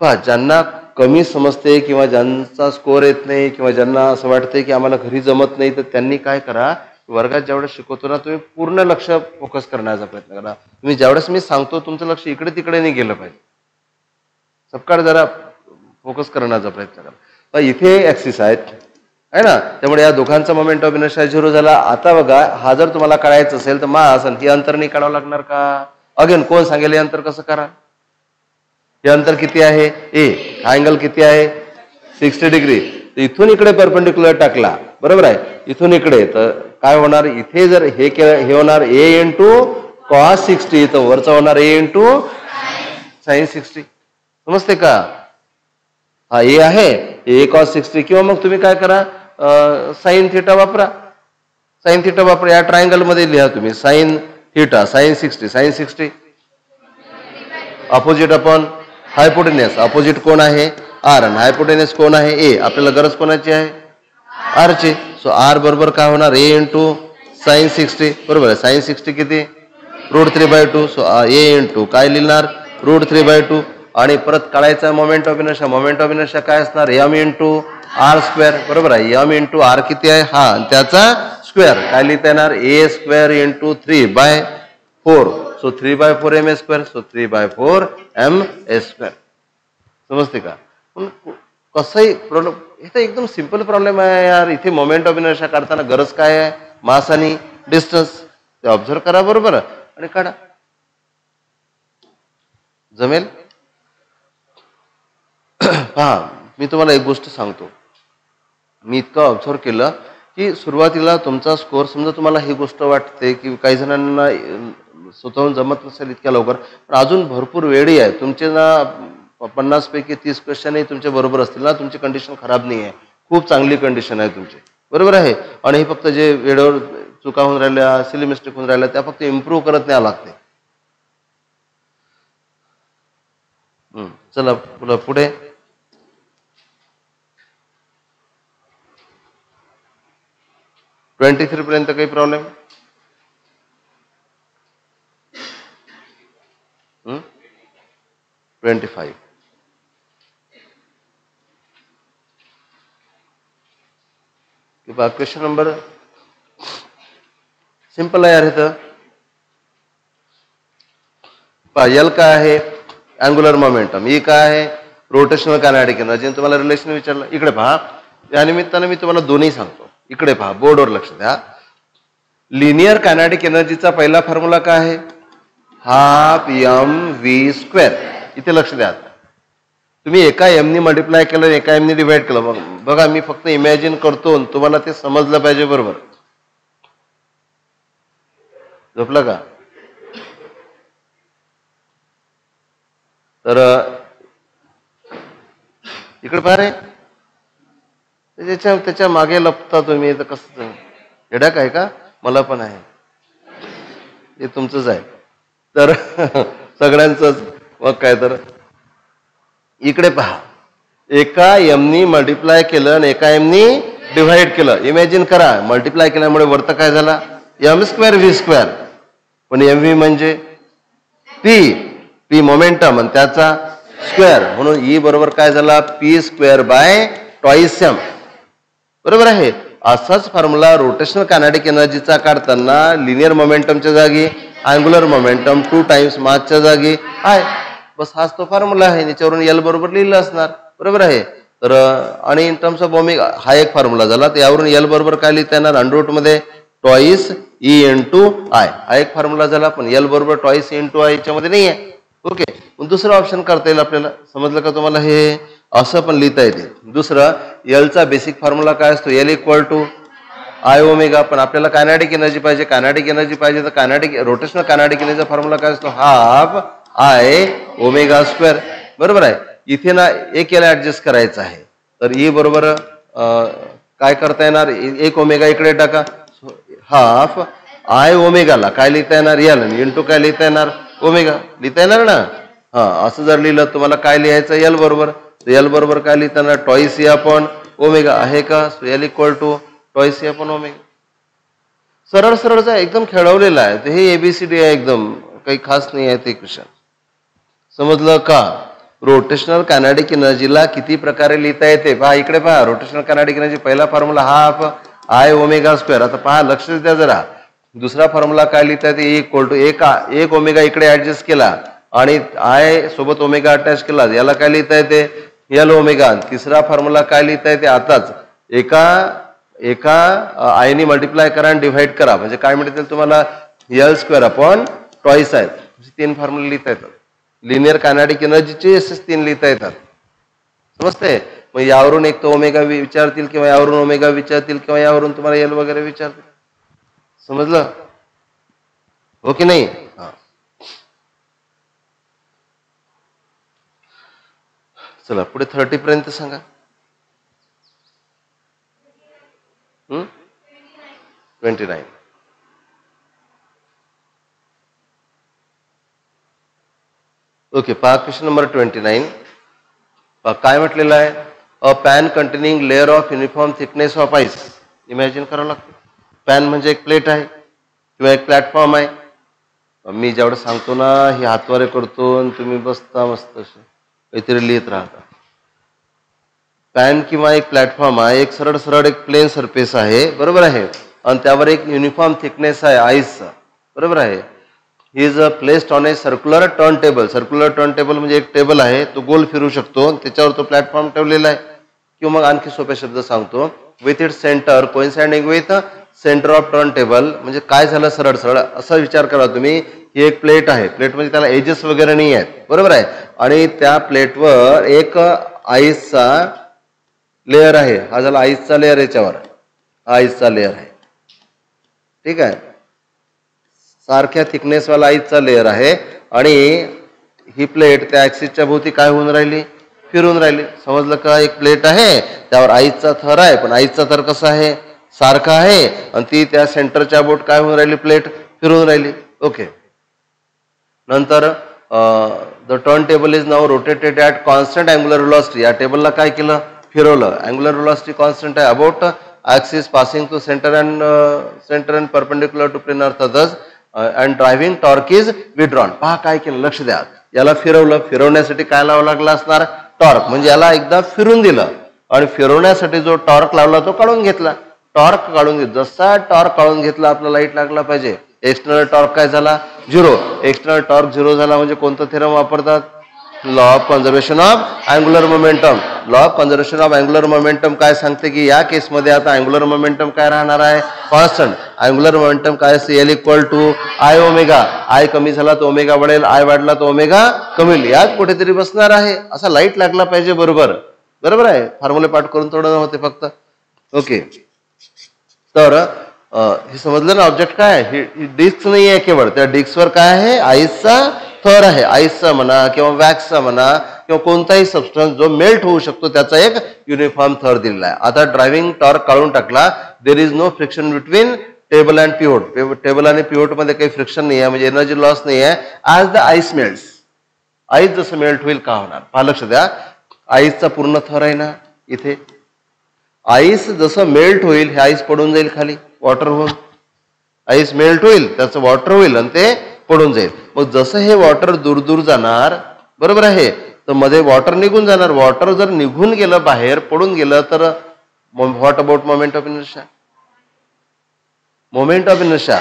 पहा ज्यांना कमी समजते किंवा ज्यांचा स्कोअर येत नाही किंवा ज्यांना असं वाटतंय की आम्हाला घरी जमत नाही तर त्यांनी काय करा वर्गात ज्यावेळेस शिकवतो ना तुम्ही पूर्ण लक्ष फोकस करण्याचा प्रयत्न करा तुम्ही ज्यावेळेस मी सांगतो तुमचं लक्ष इकडे तिकडे नाही गेलं पाहिजे सबकाळ जरा फोकस करण्याचा प्रयत्न करा इथे ऍक्सिस आहेत आहे ना त्यामुळे या दोघांचा मोमेंट ऑफ इनर्शिया 0 झाला. आता बघा हा जर तुम्हाला काढायचं असेल तर मास आणि हे अंतर नाही काढावं लागणार का अगेन कोण सांगेल हे अंतर कसं करा हे अंतर किती आहे ए हा अँगल किती आहे 60 डिग्री इथून इकडे परपेंडिक्युलर टाकला बरोबर आहे इथून इकडे तर काय होणार इथे जर हे केलं हे होणार a इंटू कॉस 60 तर वरचा होणार a इंटू साइन 60 समजते का हा ए आहे, ए कॉस 60, किंवा मग तुम्ही काय करा, साईन थिटा वापरा. साईन थिटा वापरा. या ट्रायंगल मध्ये लिहा तुम्ही sine theta, sine 60. Sine 60 opposite upon hypotenuse. Opposite कोण आहे आर, आणि हायपोटेनियस कोण आहे ए. आपल्याला गरज कोणाची आहे आर ची. सो आर बरोबर काय होणार ए इंटू साईन 60. बरोबर आहे. साईन 60 किती √3/2. सो ए इंटू काय लिहिणार √3/2. आणि परत काढायचा moment of inertia. Moment of inertia काय असणार एम इंटू आर स्क्वेअर. बरोबर आहे. एम इंटू आर किती आहे हा, त्याचा स्क्वेअर काय लिहिता येणार A square into 3/4. So 3/4 M A square. So 3/4 M A square. समजते का. कसंही प्रॉब्लेम, हे तर एकदम सिंपल प्रॉब्लेम आहे यार. इथे मोमेंट ऑफ इनर्शिया काढताना गरज काय आहे मास आणि डिस्टन्स. ते ऑब्झर्व करा बरोबर आणि काढा. जमेल. पहा मी तुम्हाला एक गोष्ट सांगतो. मी इतकं ऑब्झर्व केलं की सुरुवातीला तुमचा स्कोअर, समजा तुम्हाला ही गोष्ट वाटते की काही जणांना स्वतःहून जमत नसेल इतक्या लवकर, पण अजून भरपूर वेळी आहे. तुमचे ना 50 पैकी 30 क्वेश्चनही तुमच्या बरोबर असतील ना, तुमची कंडिशन खराब नाही आहे, खूप चांगली कंडिशन आहे तुमची. बरोबर आहे. आणि हे फक्त जे वेळेवर चुका होऊन राहिल्या, सिली मिस्टेक होऊन राहिल्या, त्या फक्त इम्प्रूव्ह करत न्यावं लागते. चला पुढे. (23) पर्यंत काही प्रॉब्लेम. 25. क्वेश्चन नंबर सिंपल आहे यार. इथं एल काय आहे अँग्युलर मोमेंटम, ई काय आहे रोटेशनल कायनेटिक एनर्जी. तुम्हाला रिलेशन विचारलं. इकडे पहा, या निमित्तानं मी तुम्हाला दोन्ही सांगतो. इकडे पहा, बोर्डवर लक्ष द्या. लिनियर कायनेटिक एनर्जीचा पहिला फॉर्म्युला काय आहे हाफ एम व्ही स्क्वेअर. इथे लक्ष द्या. तुम्ही एका एमनी मल्टिप्लाय केलं, एका एमनी डिवाइड केलं. बघा मी फक्त इमॅजिन करतो, तुम्हाला ते समजलं पाहिजे बरोबर. झोपलं का. तर इकडे पहा रे, त्याच्या मागे लपता तुम्ही. तर कसं येड्याक आहे का. मला पण आहे, हे तुमचंच आहे तर सगळ्यांचंच. मग काय तर इकडे पहा, एका एमनी मल्टिप्लाय केलं आणि एका एमनी डिव्हाइड केलं. इमॅजिन करा, मल्टिप्लाय केल्यामुळे वरतं काय झाला एम स्क्वेअर व्ही स्क्वेअर. पण एम व्ही म्हणजे पी, पी मोमेंटम आणि त्याचा स्क्वेअर, म्हणून ई बरोबर काय झाला p square by twice m. बरोबर आहे. असाच फॉर्म्युला रोटेशनल कायनेटिक एनर्जीचा काढताना लिनियर मोमेंटमच्या जागी अँग्युलर मोमेंटम 2 टाइम्स मासच्या जागी आहे. बस हाच तो फॉर्म्युला आहे. याच्यावरून एल बरोबर लिहिलं असणार. बरोबर आहे. तर आणि इन टर्म्स ऑफ ओमेगा हा एक फॉर्म्युला झाला. तर यावरून एल बरोबर काय लिहिता येणार अंडररूट मध्ये ट्वाइस ई इंटू आय. हा एक फॉर्म्युला झाला. पण एल बरोबर ट्वाइस ई इंटू आय याच्यामध्ये नाही आहे. ओके. दुसरं ऑप्शन करता येईल आपल्याला. समजलं का तुम्हाला. हे असं पण लिहिता येते. दुसरं एलचा बेसिक फॉर्म्युला काय असतो L equal to I omega. पण आपल्याला कायनेटिक एनर्जी पाहिजे. कायनेटिक एनर्जी पाहिजे तर कायनेटिक रोटेशनल कायनेटिक एनर्जीचा फॉर्म्युला काय असतो हाफ आय ओमेगा स्क्वेअर. बरोबर आहे. इथे ना एक याला ऍडजस्ट करायचं आहे. तर ई बरोबर काय करता येणार एक ओमेगा इकडे टाका. हाफ आय ओमेगाला काय लिहिता येणार एल इंटू काय लिहिता येणार ओमेगा लिहिता येणार ना. हा असं जर लिहिलं तुम्हाला काय लिहायचं एल बरोबर. एल बरोबर काय लिहिता येणार ट्वाइस ई अपॉन ओमेगा आहे का. So L equal to twice E upon omega. सरळ सरळचा एकदम खेळवलेला आहे. तर हे एबीसीडी आहे, एकदम काही खास नाही आहे ते क्वेश्चन. समजलं का. रोटेशनल कायनेटिक एनर्जीला किती प्रकारे लिहिता येते पहा. इकडे पहा, रोटेशनल कायनेटिक एनर्जी पहिला formula half I omega square. आता पहा लक्ष द्या जरा. दुसरा फॉर्म्युला काय लिहिता येते इक्वल टू एक ओमेगा इकडे ऍडजस्ट केला आणि आय सोबत ओमेगा अटॅच केला, याला काय लिहिता येते एल ओमेगा. तिसरा फॉर्म्युला काय लिहिता येते आताच एका आयनी मल्टिप्लाय करा आणि डिव्हाइड करा म्हणजे काय मिळतील तुम्हाला एल स्क्वेअर अपॉन ट्वाइस आहे. 3 फॉर्म्युले लिहिता येतात. लिनियर कायनेटिक एनर्जीचे असेच 3 लिहिता येतात. समजते. मग यावरून एक तो ओमेगा विचारतील किंवा यावरून ओमेगा विचारतील किंवा यावरून तुम्हाला एल वगैरे विचारतील. समजलं हो की नाही. चला पुढे 30 पर्यंत सांगा. 29. ओके, पहा क्वेश्चन नंबर 29. काय म्हटलेलं आहे? A pan containing layer of uniform thickness of ice. Imagine करावं लागतं. पॅन म्हणजे एक प्लेट आहे किंवा एक प्लॅटफॉर्म आहे. मी जेवढं सांगतो ना हे हातवारे करतो आणि तुम्ही बसता मस्त असे काहीतरी लिहित राहता. पॅन किंवा एक प्लॅटफॉर्म आहे, एक सरळ सरळ एक प्लेन सरफेस आहे, बरोबर आहे, आणि त्यावर एक युनिफॉर्म थिकनेस आहे आईसचा, बरोबर आहे. He is placed on A circular turn table. Circular turn table म्हणजे एक टेबल आहे, तो गोल फिरू शकतो, त्याच्यावर तो प्लॅटफॉर्म ठेवलेला आहे. किंवा मग आणखी सोपे शब्द सांगतो, with it centre coinciding with centre of turn table. म्हणजे काय झालं, सरळ सरळ असा विचार करा तुम्ही, ही एक प्लेट आहे, प्लेट म्हणजे त्याला एजेस वगैरे नाही आहेत, बरोबर आहे, आणि त्या प्लेटवर एक आईसचा लेअर आहे. हा झाला आईसचा लेअर, याच्यावर हा आईसचा लेअर आहे, ठीक आहे, सारख्या थिकनेसवाला आईसचा लेअर आहे. आणि ही प्लेट त्या ऍक्सिसच्या भोवती काय होऊन राहिली, फिरून राहिली. समजलं का? एक प्लेट आहे, त्यावर आईसचा थर आहे, पण आईसचा थर कसा आहे, सारखा आहे, आणि ती त्या सेंटरच्या बोट काय होऊन राहिली, प्लेट फिरून राहिली. ओके. नंतर the turn table is now rotated at constant angular velocity. या टेबलला काय केलं, फिरवलं. अँग्युलर व्हेलॉसिटी कॉन्स्टंट आहे, about axis passing to centre and perpendicular to plane earth others and driving torque is withdrawn. पहा काय केलं, लक्ष द्या. याला फिरवलं, फिरवण्यासाठी काय लावावं लागला असणार, टॉर्क. म्हणजे याला एकदा फिरून दिलं आणि फिरवण्यासाठी जो टॉर्क लावला तो काढून घेतला. टॉर्क काढून घेतला, जसा टॉर्क काढून घेतला आपला लाईट लागला पाहिजे. एक्सटर्नल टॉर्क काय झाला, 0. एक्सटर्नल टॉर्क 0 झाला म्हणजे कोणतं थेरम वापरतात, law of conservation of angular momentum. Law of conservation of angular momentum काय सांगते की या केसमध्ये आता अँग्युलर मोमेंटम काय राहणार आहे, कॉन्स्टंट. अँग्युलर मोमेंटम काय असते, L equal to I omega. I कमी झाला तर ओमेगा वाढेल, आय वाढला तर ओमेगा कमी होईल. यात कुठेतरी बसणार आहे, असा लाईट लागला पाहिजे, बरोबर, बरोबर आहे. फॉर्म्युले पाठ करून थोडं होते फक्त. ओके, तर हे समजलं ना, ऑब्जेक्ट काय आहे, ही डिस्क नाही आहे केवळ, त्या डिस्कवर काय आहे, आईसचा थर आहे. आईसचा म्हणा किंवा वॅक्सचा म्हणा किंवा कोणताही सबस्टन्स जो मेल्ट होऊ शकतो त्याचा एक युनिफॉर्म थर दिलेला आहे. आता ड्रायव्हिंग टॉर्क काढून टाकला. There is no friction between table and pivot. Table आणि पिव्होट मध्ये काही फ्रिक्शन नाही आहे, म्हणजे एनर्जी लॉस नाही आहे. As the ice melts, ice जसं मेल्ट होईल का होणार, पहा लक्ष द्या. आईसचा पूर्ण थर आहे ना इथे, आईस जसं मेल्ट होईल हे आईस पडून जाईल खाली, वॉटर होऊन. आईस मेल्ट होईल, त्याचं वॉटर होईल आणि ते पडून जाईल. मग जसं हे वॉटर दूर दूर जाणार, बरोबर आहे, तर मध्ये वॉटर निघून जाणार. वॉटर जर निघून गेलं बाहेर, पडून गेलं, तर what about moment of inertia, moment of inertia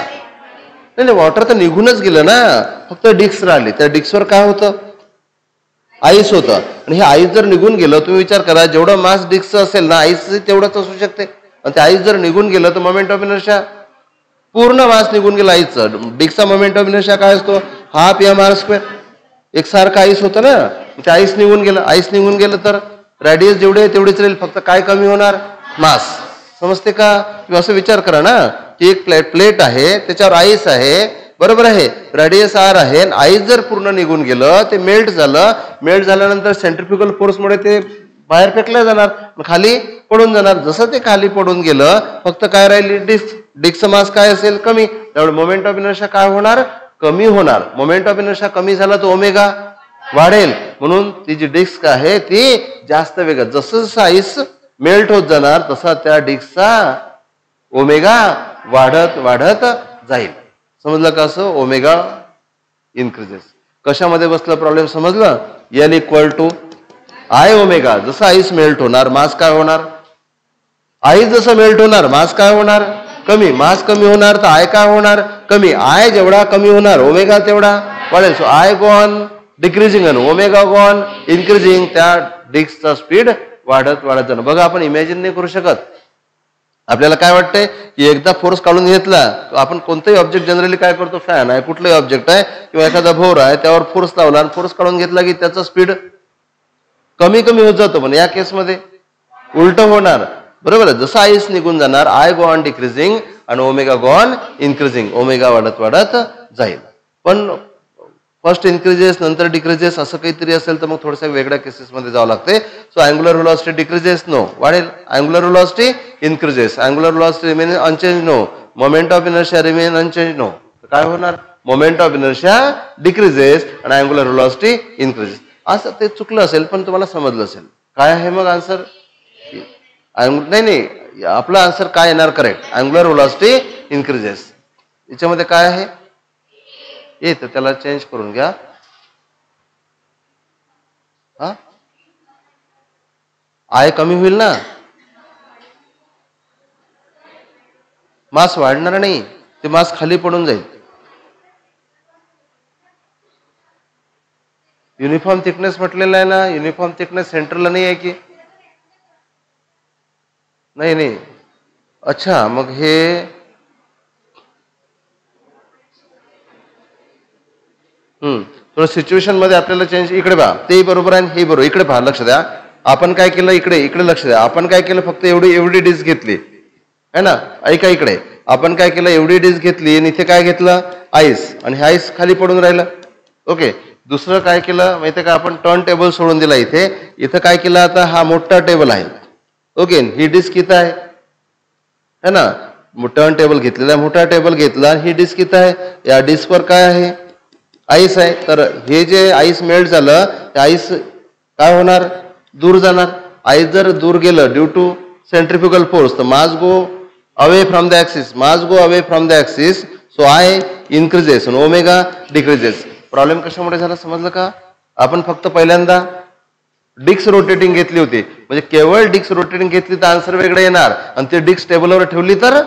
नाही, वॉटर तर निघूनच गेलं ना, फक्त डिस्क राहिली. त्या डिस्कवर काय होतं, आईस होतं. आणि हे आईस जर निघून गेलं, तुम्ही विचार करा, जेवढं मास डिस्कचं असेल ना, आईस तेवढंच असू शकते. आणि ते आईस जर निघून गेलं तर मोमेंट ऑफ इनर्शिया पूर्ण मास निघून गेला आईसचं. डिस्कचा मोमेंट ऑफ इनर्शिया काय असतो, हाफ mr². एकसारखं आईस होतं ना, ते आईस निघून गेलं. आईस निघून गेलं तर रॅडियस जेवढे आहे तेवढीच राहील, फक्त काय कमी होणार, मास. समजते का? असं विचार करा ना, की एक प्लेट आहे, त्याच्यावर आईस आहे, बरोबर आहे, रेडियस आर आहे. आईस जर पूर्ण निघून गेलं, ते मेल्ट झालं. मेल्ट झाल्यानंतर सेंट्रिफ्युगल फोर्समुळे ते बाहेर फेकलं जाणार, खाली पडून जाणार. जसं ते खाली पडून गेलं, फक्त काय राहिली, डिस्कचं मास काय असेल, कमी. त्यामुळे मोमेंट ऑफ इनर्शिया काय होणार, कमी होणार. मोमेंट ऑफ इनर्शिया कमी झाला तर ओमेगा वाढेल, म्हणून ती जी डिस्क आहे ती जास्त वेगात, जसं जसं आईस मेल्ट होत जाणार तसा त्या डिस्कचा ओमेगा वाढत वाढत जाईल. समजलं का? असं ओमेगा इन्क्रीजेस. कशामध्ये बसला प्रॉब्लेम, समजलं? L equal to I omega. जसं आईस मेल्ट होणार, मास काय होणार, आईस जसं मेल्ट होणार, मास काय होणार, कमी. मास कमी होणार तर आय काय होणार, कमी. आय जेवढा कमी होणार, ओमेगा तेवढा वाढेल. So I go on decreasing आणि ओमेगा गो ऑन इन्क्रीजिंग. त्या डिस्कचा स्पीड वाढत वाढत जाणं. बघा, आपण इमॅजिन नाही करू शकत. आपल्याला काय वाटतंय की एकदा फोर्स काढून घेतला, आपण कोणताही ऑब्जेक्ट जनरली काय करतो, फॅन आहे, कुठलाही ऑब्जेक्ट आहे किंवा एखादा भोर आहे, त्यावर फोर्स लावला आणि फोर्स काढून घेतला की त्याचा स्पीड कमी कमी होत जातो. पण या केसमध्ये उलट होणार, बरोबर आहे. जसं आईस निघून जाणार, आय गो ऑन डिक्रीजिंग आणि omega go on increasing. Omega वाढत वाढत जाईल. पण फर्स्ट इन्क्रीजेस नंतर डिक्रीजेस असं काहीतरी असेल तर मग थोड्याशा वेगळ्या केसेसमध्ये जावं लागते. So angular velocity decreases no, वाढेल. Angular velocity increases, angular velocity remain unchanged no, moment of inertia remain unchanged no. काय होणार? मोमेंट ऑफ इनर्शिया डिक्रीजेस आणि अँग्युलर व्हेलॉसिटी इन्क्रीजेस. असं ते चुकलं असेल पण तुम्हाला समजलं असेल. काय आहे मग आन्सर? नाही आपला आन्सर काय येणार करेक्ट? Angular velocity increases. याच्यामध्ये काय आहे? तर त्याला चेंज करून घ्या. हा आय कमी होईल ना, मास वाढणार नाही, ते मास खाली पडून जाईल. युनिफॉर्म थिकनेस म्हटलेला आहे ना, युनिफॉर्म थिकनेस सेंटरला नाही आहे की नाही? अच्छा मग हे थोडं सिच्युएशन मध्ये आपल्याला चेंज. इकडे पहा, ते बरोबर आहे, हे बरोबर. इकडे पहा, लक्ष द्या. आपण काय केलं? इकडे लक्ष द्या. आपण काय केलं? फक्त एवढी डिस्क घेतली है ना. ऐका इकडे, आपण काय केलं? एवढी डिस्क घेतली आणि इथे काय घेतलं? आईस, आणि हे आईस खाली पडून राहिलं. ओके. दुसरं काय केलं माहितीये का? आपण टर्न टेबल सोडून दिला. इथं काय केलं? आता हा मोठा टेबल आहे. ओके. ही डिस्क इथं आहे है ना. टर्न टेबल घेतलेला, मोठा टेबल घेतला, ही डिस्क इथं आहे. या डिस्कवर काय आहे? आईस आहे. तर हे जे आईस मेल्ट झालं, ते आईस काय होणार? दूर जाणार. आईस जर दूर गेलं ड्यू टू सेंट्रिफ्युगल फोर्स, तर mass go away from the axis, mass go away from the axis. So I increases, omega decreases. Problem कशामुळे झाला समजलं का? आपण फक्त पहिल्यांदा डिस्क रोटेटिंग घेतली होती, म्हणजे केवळ डिस्क रोटेटिंग घेतली तर आन्सर वेगळं येणार, आणि ते डिस्क टेबलवर ठेवली तर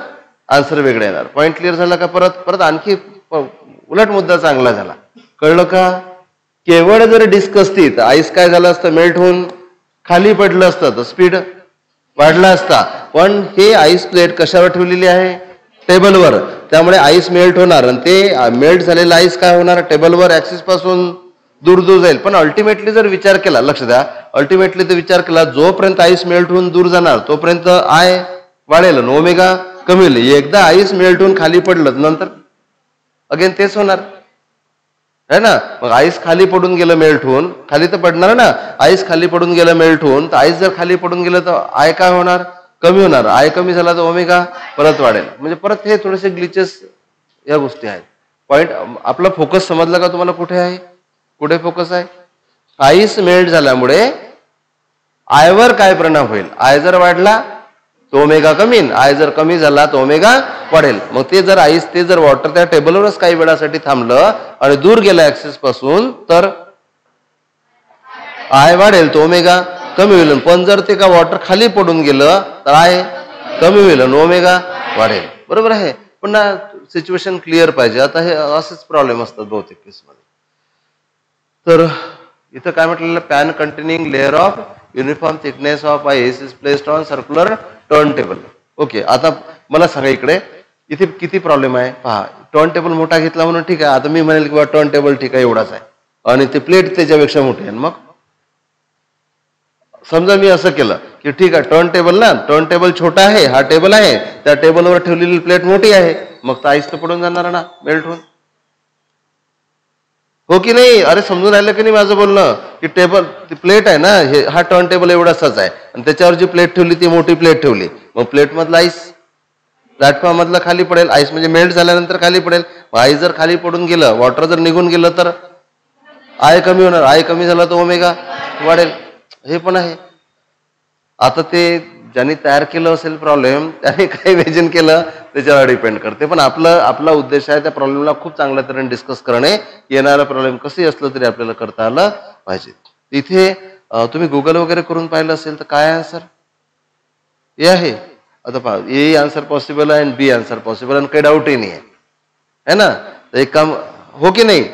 आन्सर वेगळं येणार. पॉईंट क्लिअर झाला का? परत आणखी उलट मुद्दा चांगला झाला. कळलं का? केवळ जर डिस्क असती तर आईस काय झालं असतं? मेल्ट होऊन खाली पडलं असतं, तर स्पीड वाढला असता. पण हे आईस प्लेट कशावर ठेवलेली आहे? टेबलवर. त्यामुळे आईस मेल्ट होणार, आणि ते मेल्ट झालेला आईस काय होणार? टेबलवर ऍक्सिस पासून दूर जाईल. पण अल्टिमेटली जर विचार केला, लक्ष द्या, अल्टिमेटली जर विचार केला, जोपर्यंत आईस मेल्ट होऊन दूर जाणार तोपर्यंत आय वाढेल, ओमेगा कमी होईल. एकदा आईस मेल्ट होऊन खाली पडलं नंतर अगेन तेच होणार है ना. मग आईस खाली पडून गेलं मेल्ट होऊन, खाली तर पडणार ना. आईस खाली पडून गेलं मेल्ट होऊन, तर आईस जर खाली पडून गेलं तर आय काय होणार? कमी होणार. आय कमी झाला तर ओमेगा परत वाढेल. म्हणजे परत हे थोडेसे ग्लिचेस या गोष्टी आहेत. पॉइंट आपला फोकस समजला का तुम्हाला? कुठे आहे? कुठे फोकस आहे? आईस मेल्ट झाल्यामुळे आयवर काय परिणाम होईल? आय जर वाढला तो ओमेगा कमी, आय जर कमी झाला तर ओमेगा वाढेल. मग ते जर आईस, ते जर वॉटर त्या टेबलवरच काही वेळासाठी थांबलं आणि दूर गेलं ऍक्सिस पासून, तर आय वाढेल, तो ओमेगा कमी होईल. पण जर ते का वॉटर खाली पडून गेलं तर आय कमी होईल आणि ओमेगा वाढेल. बरोबर आहे. पुन्हा सिच्युएशन क्लिअर पाहिजे. आता हे असेच प्रॉब्लेम असतात बहुतेक केसमध्ये. तर इथं काय म्हटलेलं? Pan containing layer of uniform thickness of ice is placed on circular turn table. Okay. आता मला सांगा इकडे इथे किती प्रॉब्लेम आहे पहा. टर्न टेबल मोठा घेतला म्हणून ठीक आहे. आता मी म्हणेल की टर्न टेबल ठीक आहे एवढाच आहे, आणि ते प्लेट त्याच्यापेक्षा मोठी आहे. मग समजा मी असं केलं की ठीक आहे, टर्न टेबल छोटा आहे, हा टेबल आहे, त्या टेबलवर ठेवलेली प्लेट मोठी आहे, मग तर आईस तर पडून जाणार ना मेल्ट होऊन. हो की नाही? अरे समजून राहिलं की नाही माझं बोलणं? की टेबल ती प्लेट आहे ना, हे हा टर्न टेबल एवढाच आहे, आणि त्याच्यावर जी प्लेट ठेवली ती मोठी प्लेट ठेवली, मग प्लेट मधला आईस प्लॅटफॉर्म मधला खाली पडेल. आईस म्हणजे मेल्ट झाल्यानंतर खाली पडेल. आईस जर खाली पडून गेलं, वॉटर जर निघून गेलं तर आय कमी होणार. आय कमी झाला तर ओमेगा वाढेल. हे पण आहे. आता ते ज्यांनी तयार केलं असेल प्रॉब्लेम, त्याने काय इमॅजिन केलं त्याच्यावर डिपेंड करते. पण आपला उद्देश आहे त्या प्रॉब्लेमला खूप चांगल्या तऱ्हेने डिस्कस करणे. येणारा प्रॉब्लेम कसंही असलं तरी आपल्याला करता आलं पाहिजे. इथे तुम्ही गुगल वगैरे करून पाहिलं असेल तर काय आन्सर हे आहे? आता पहा, ए आन्सर पॉसिबल आहे आणि बी आन्सर पॉसिबल, आणि काही डाऊटही नाही आहे ना. एक काम हो की नाही?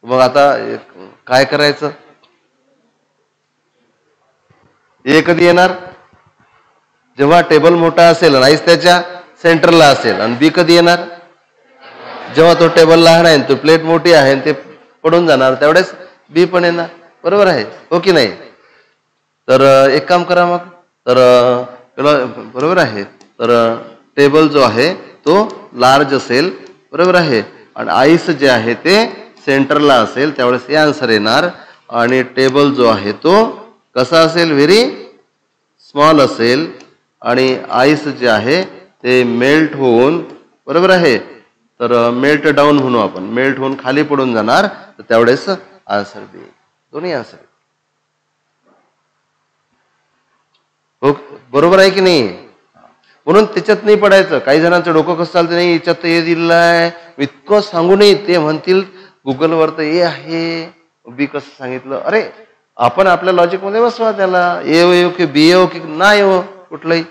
मग आता काय करायचं? ए कधी येणार? जेव्हा टेबल मोठा असेल आणि आईस त्याच्या सेंटरला असेल. आणि बी कधी येणार? जेव्हा तो टेबल लहान आहे, तो प्लेट मोठी आहे आणि ते पडून जाणार, त्यावेळेस बी पण येणार. बरोबर आहे हो की नाही? तर एक काम करा मग, तर बरोबर आहे. तर टेबल जो आहे तो लार्ज असेल, बरोबर आहे, आणि आईस जे आहे ते सेंटरला असेल त्यावेळेस हे आन्सर येणार. आणि टेबल जो आहे तो कसा असेल, व्हेरी स्मॉल असेल आणि आईस जे आहे ते मेल्ट होऊन, बरोबर आहे, तर मेल्ट डाऊन म्हणू आपण, मेल्ट होऊन खाली पडून जाणार, तर त्यावेळेस आन्सर बी. दोन्ही आन्सर हो, बरोबर आहे की नाही. म्हणून त्याच्यात नाही पडायचं. काही जणांचं डोकं कसं चालतं, नाही याच्यात हे दिलं आहे, इतकं सांगू नये, ते म्हणतील गुगलवर तर ए आहे, बी कसं सांगितलं. अरे आपण आपल्या लॉजिक मध्ये बसवा त्याला, ए येऊ की बी येऊ की नाही येऊ कुठलंही.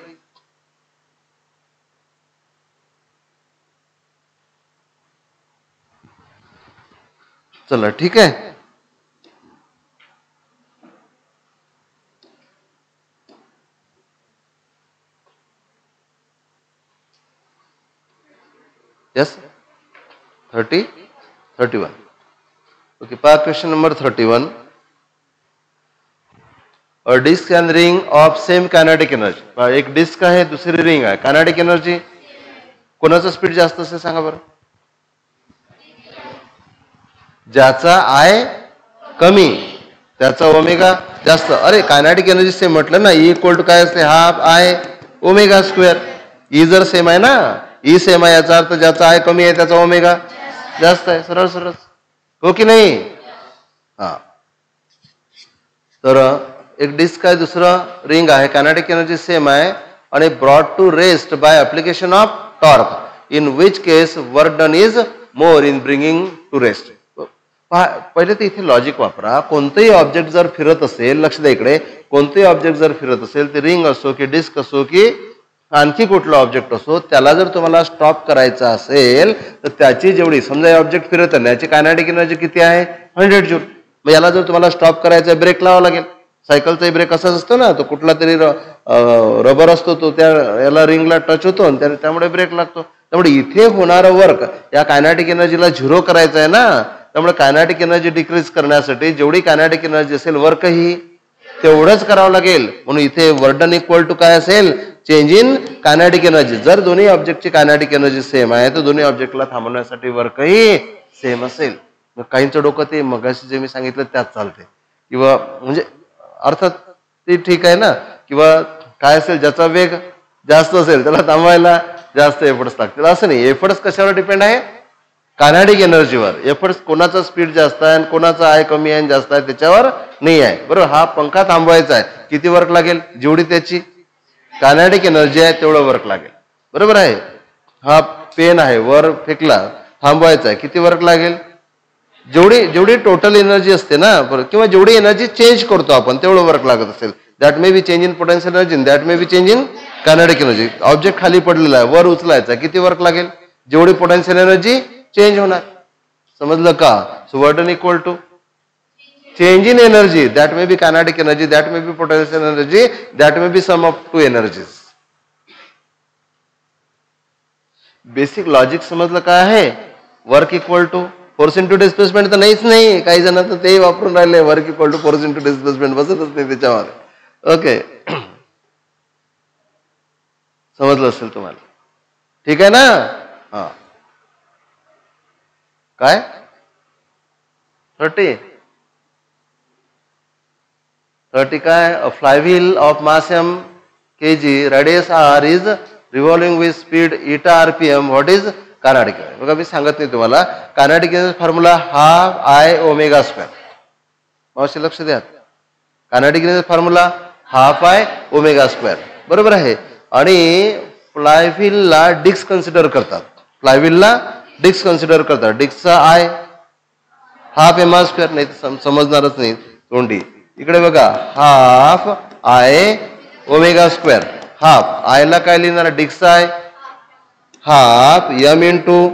चला ठीक आहे. Yes, 30, 31. Okay, question number 31. A disk and ring of same kinetic energy. एक डिस्क आहे, दुसरी रिंग आहे. कायनेटिक एनर्जी कोणाचं स्पीड जास्त असेल सांगा बरं. ज्याचा आय कमी त्याचा ओमेगा जास्त. अरे कायनेटिक एनर्जी सेम म्हटलं ना, ई इक्वल टू काय असते, half I omega square. E जर सेम आहे ना, ई सेम आहे याचा अर्थ ज्याचा आय कमी आहे त्याचा ओमेगा जास्त आहे. सरळ सरळ, हो की नाही. हा, तर एक डिस्क आहे, दुसरं रिंग आहे, कायनेटिक एनर्जी सेम आहे आणि brought to rest by application of torque, in which case work done is more in bringing to rest. पहिले तर इथे लॉजिक वापरा. कोणतेही ऑब्जेक्ट जर फिरत असेल, लक्ष द्या इकडे, कोणतेही ऑब्जेक्ट जर फिरत असेल, ते रिंग असो की डिस्क असो की आणखी कुठला ऑब्जेक्ट असो, त्याला जर तुम्हाला स्टॉप करायचा असेल तर त्याची जेवढी, समजा हे ऑब्जेक्ट फिरत आहे, याची कायनेटिक एनर्जी किती आहे, 100 जूल. मग याला जर तुम्हाला स्टॉप करायचा आहे, ब्रेक लावावा लागेल. सायकलचाही ब्रेक असाच असतो ना, तो कुठला तरी रबर असतो, तो त्या याला रिंगला टच होतो आणि त्यामुळे ब्रेक लागतो. त्यामुळे इथे होणारं वर्क या कायनेटिक एनर्जीला 0 करायचं आहे ना, त्यामुळे कायनेटिक एनर्जी डिक्रीज करण्यासाठी जेवढी कायनेटिक एनर्जी असेल वर्कही तेवढंच करावं लागेल. म्हणून इथे वर्क डन इक्वल टू काय असेल, चेंज इन कायनेटिक एनर्जी. जर दोन्ही ऑब्जेक्टची कायनेटिक एनर्जी सेम आहे तर दोन्ही ऑब्जेक्टला थांबवण्यासाठी वर्कही सेम असेल. मग काहींचं डोकं ते मगाशी जे मी सांगितलं त्यात चालते, किंवा म्हणजे अर्थात ते ठीक आहे ना, किंवा काय असेल ज्याचा वेग जास्त असेल त्याला थांबवायला जास्त एफर्ट्स लागतील असं नाही. एफर्ट्स कशावर डिपेंड आहे, कायनेटिक एनर्जीवर. एफर्ट्स कोणाचा स्पीड जास्त आहे आणि कोणाचा आय कमी आहे जास्त आहे त्याच्यावर नाही आहे. बरोबर, हा पंखा थांबवायचा आहे, किती वर्क लागेल, जेवढी त्याची कायनेटिक एनर्जी आहे तेवढं वर्क लागेल. बरोबर आहे. हा पेन आहे, वर फेकला, थांबवायचा आहे, किती वर्क लागेल, जेवढी जेवढी टोटल एनर्जी असते ना, किंवा जेवढी एनर्जी चेंज करतो आपण तेवढं वर्क लागत असेल. That may B change in potential energy, that may B change in kinetic energy. Object खाली पडलेला आहे, वर उचलायचा, किती वर्क लागेल, जेवढी पोटेन्शियल एनर्जी चेंज होणार. समजलं का. So work done equal to change in energy, that may be kinetic energy, that may be potential energy, that may be sum of two energies. Basic logic समजलं काय आहे. Work equal to force into displacement तर नाहीच नाही. काही जण तर ते वापरून राहिले, work equal to force into displacement, बसतच नाही त्याच्यावर. ओके, समजलं असेल तुम्हाला, ठीक आहे ना. हा, काय 30 काय, a flywheel of mass m kg, radius r is revolving with speed eta rpm. What is kinetic energy. बघा मी सांगत नाही तुम्हाला, kinetic energy formula half I omega square. मावशी लक्ष द्या, kinetic energy formula half I omega square. बरोबर आहे. आणि फ्लायव्हीलला डिस्क कन्सिडर करतात, फ्लायव्हीलला डिस्क कन्सिडर करतात. डिस्कचा I half M R square, नाही समजणारच नाही तोंडी. इकडे बघा, half I omega square. Half आयला काय लिहिणार, डिस्कचा I half M into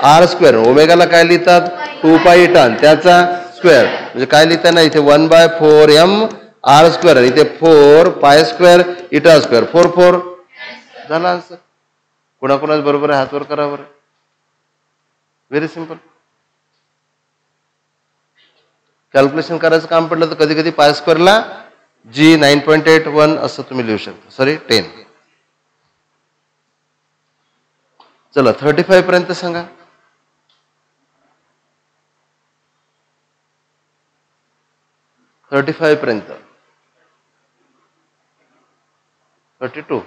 R square. ओमेगाला काय लिहितात, 2 पाय टन, त्याचा स्क्वेअर. म्हणजे काय लिहिता ना, इथे 1/4 m r स्क्वेअर, इथे 4 पाय स्क्वेअर इटा स्क्वेअर. 4 4 झाला आन्सर. कोणाकोणाच बरोबर आहे, हातवर करा बरं. Very simple. कॅल्क्युलेशन करायचं काम पडलं तर कधी कधी पाय स्क्वेअरला G 9.81 असं तुम्ही लिहू शकता, सॉरी 10. चला 35 पर्यंत सांगा. 35 पर्यंत 32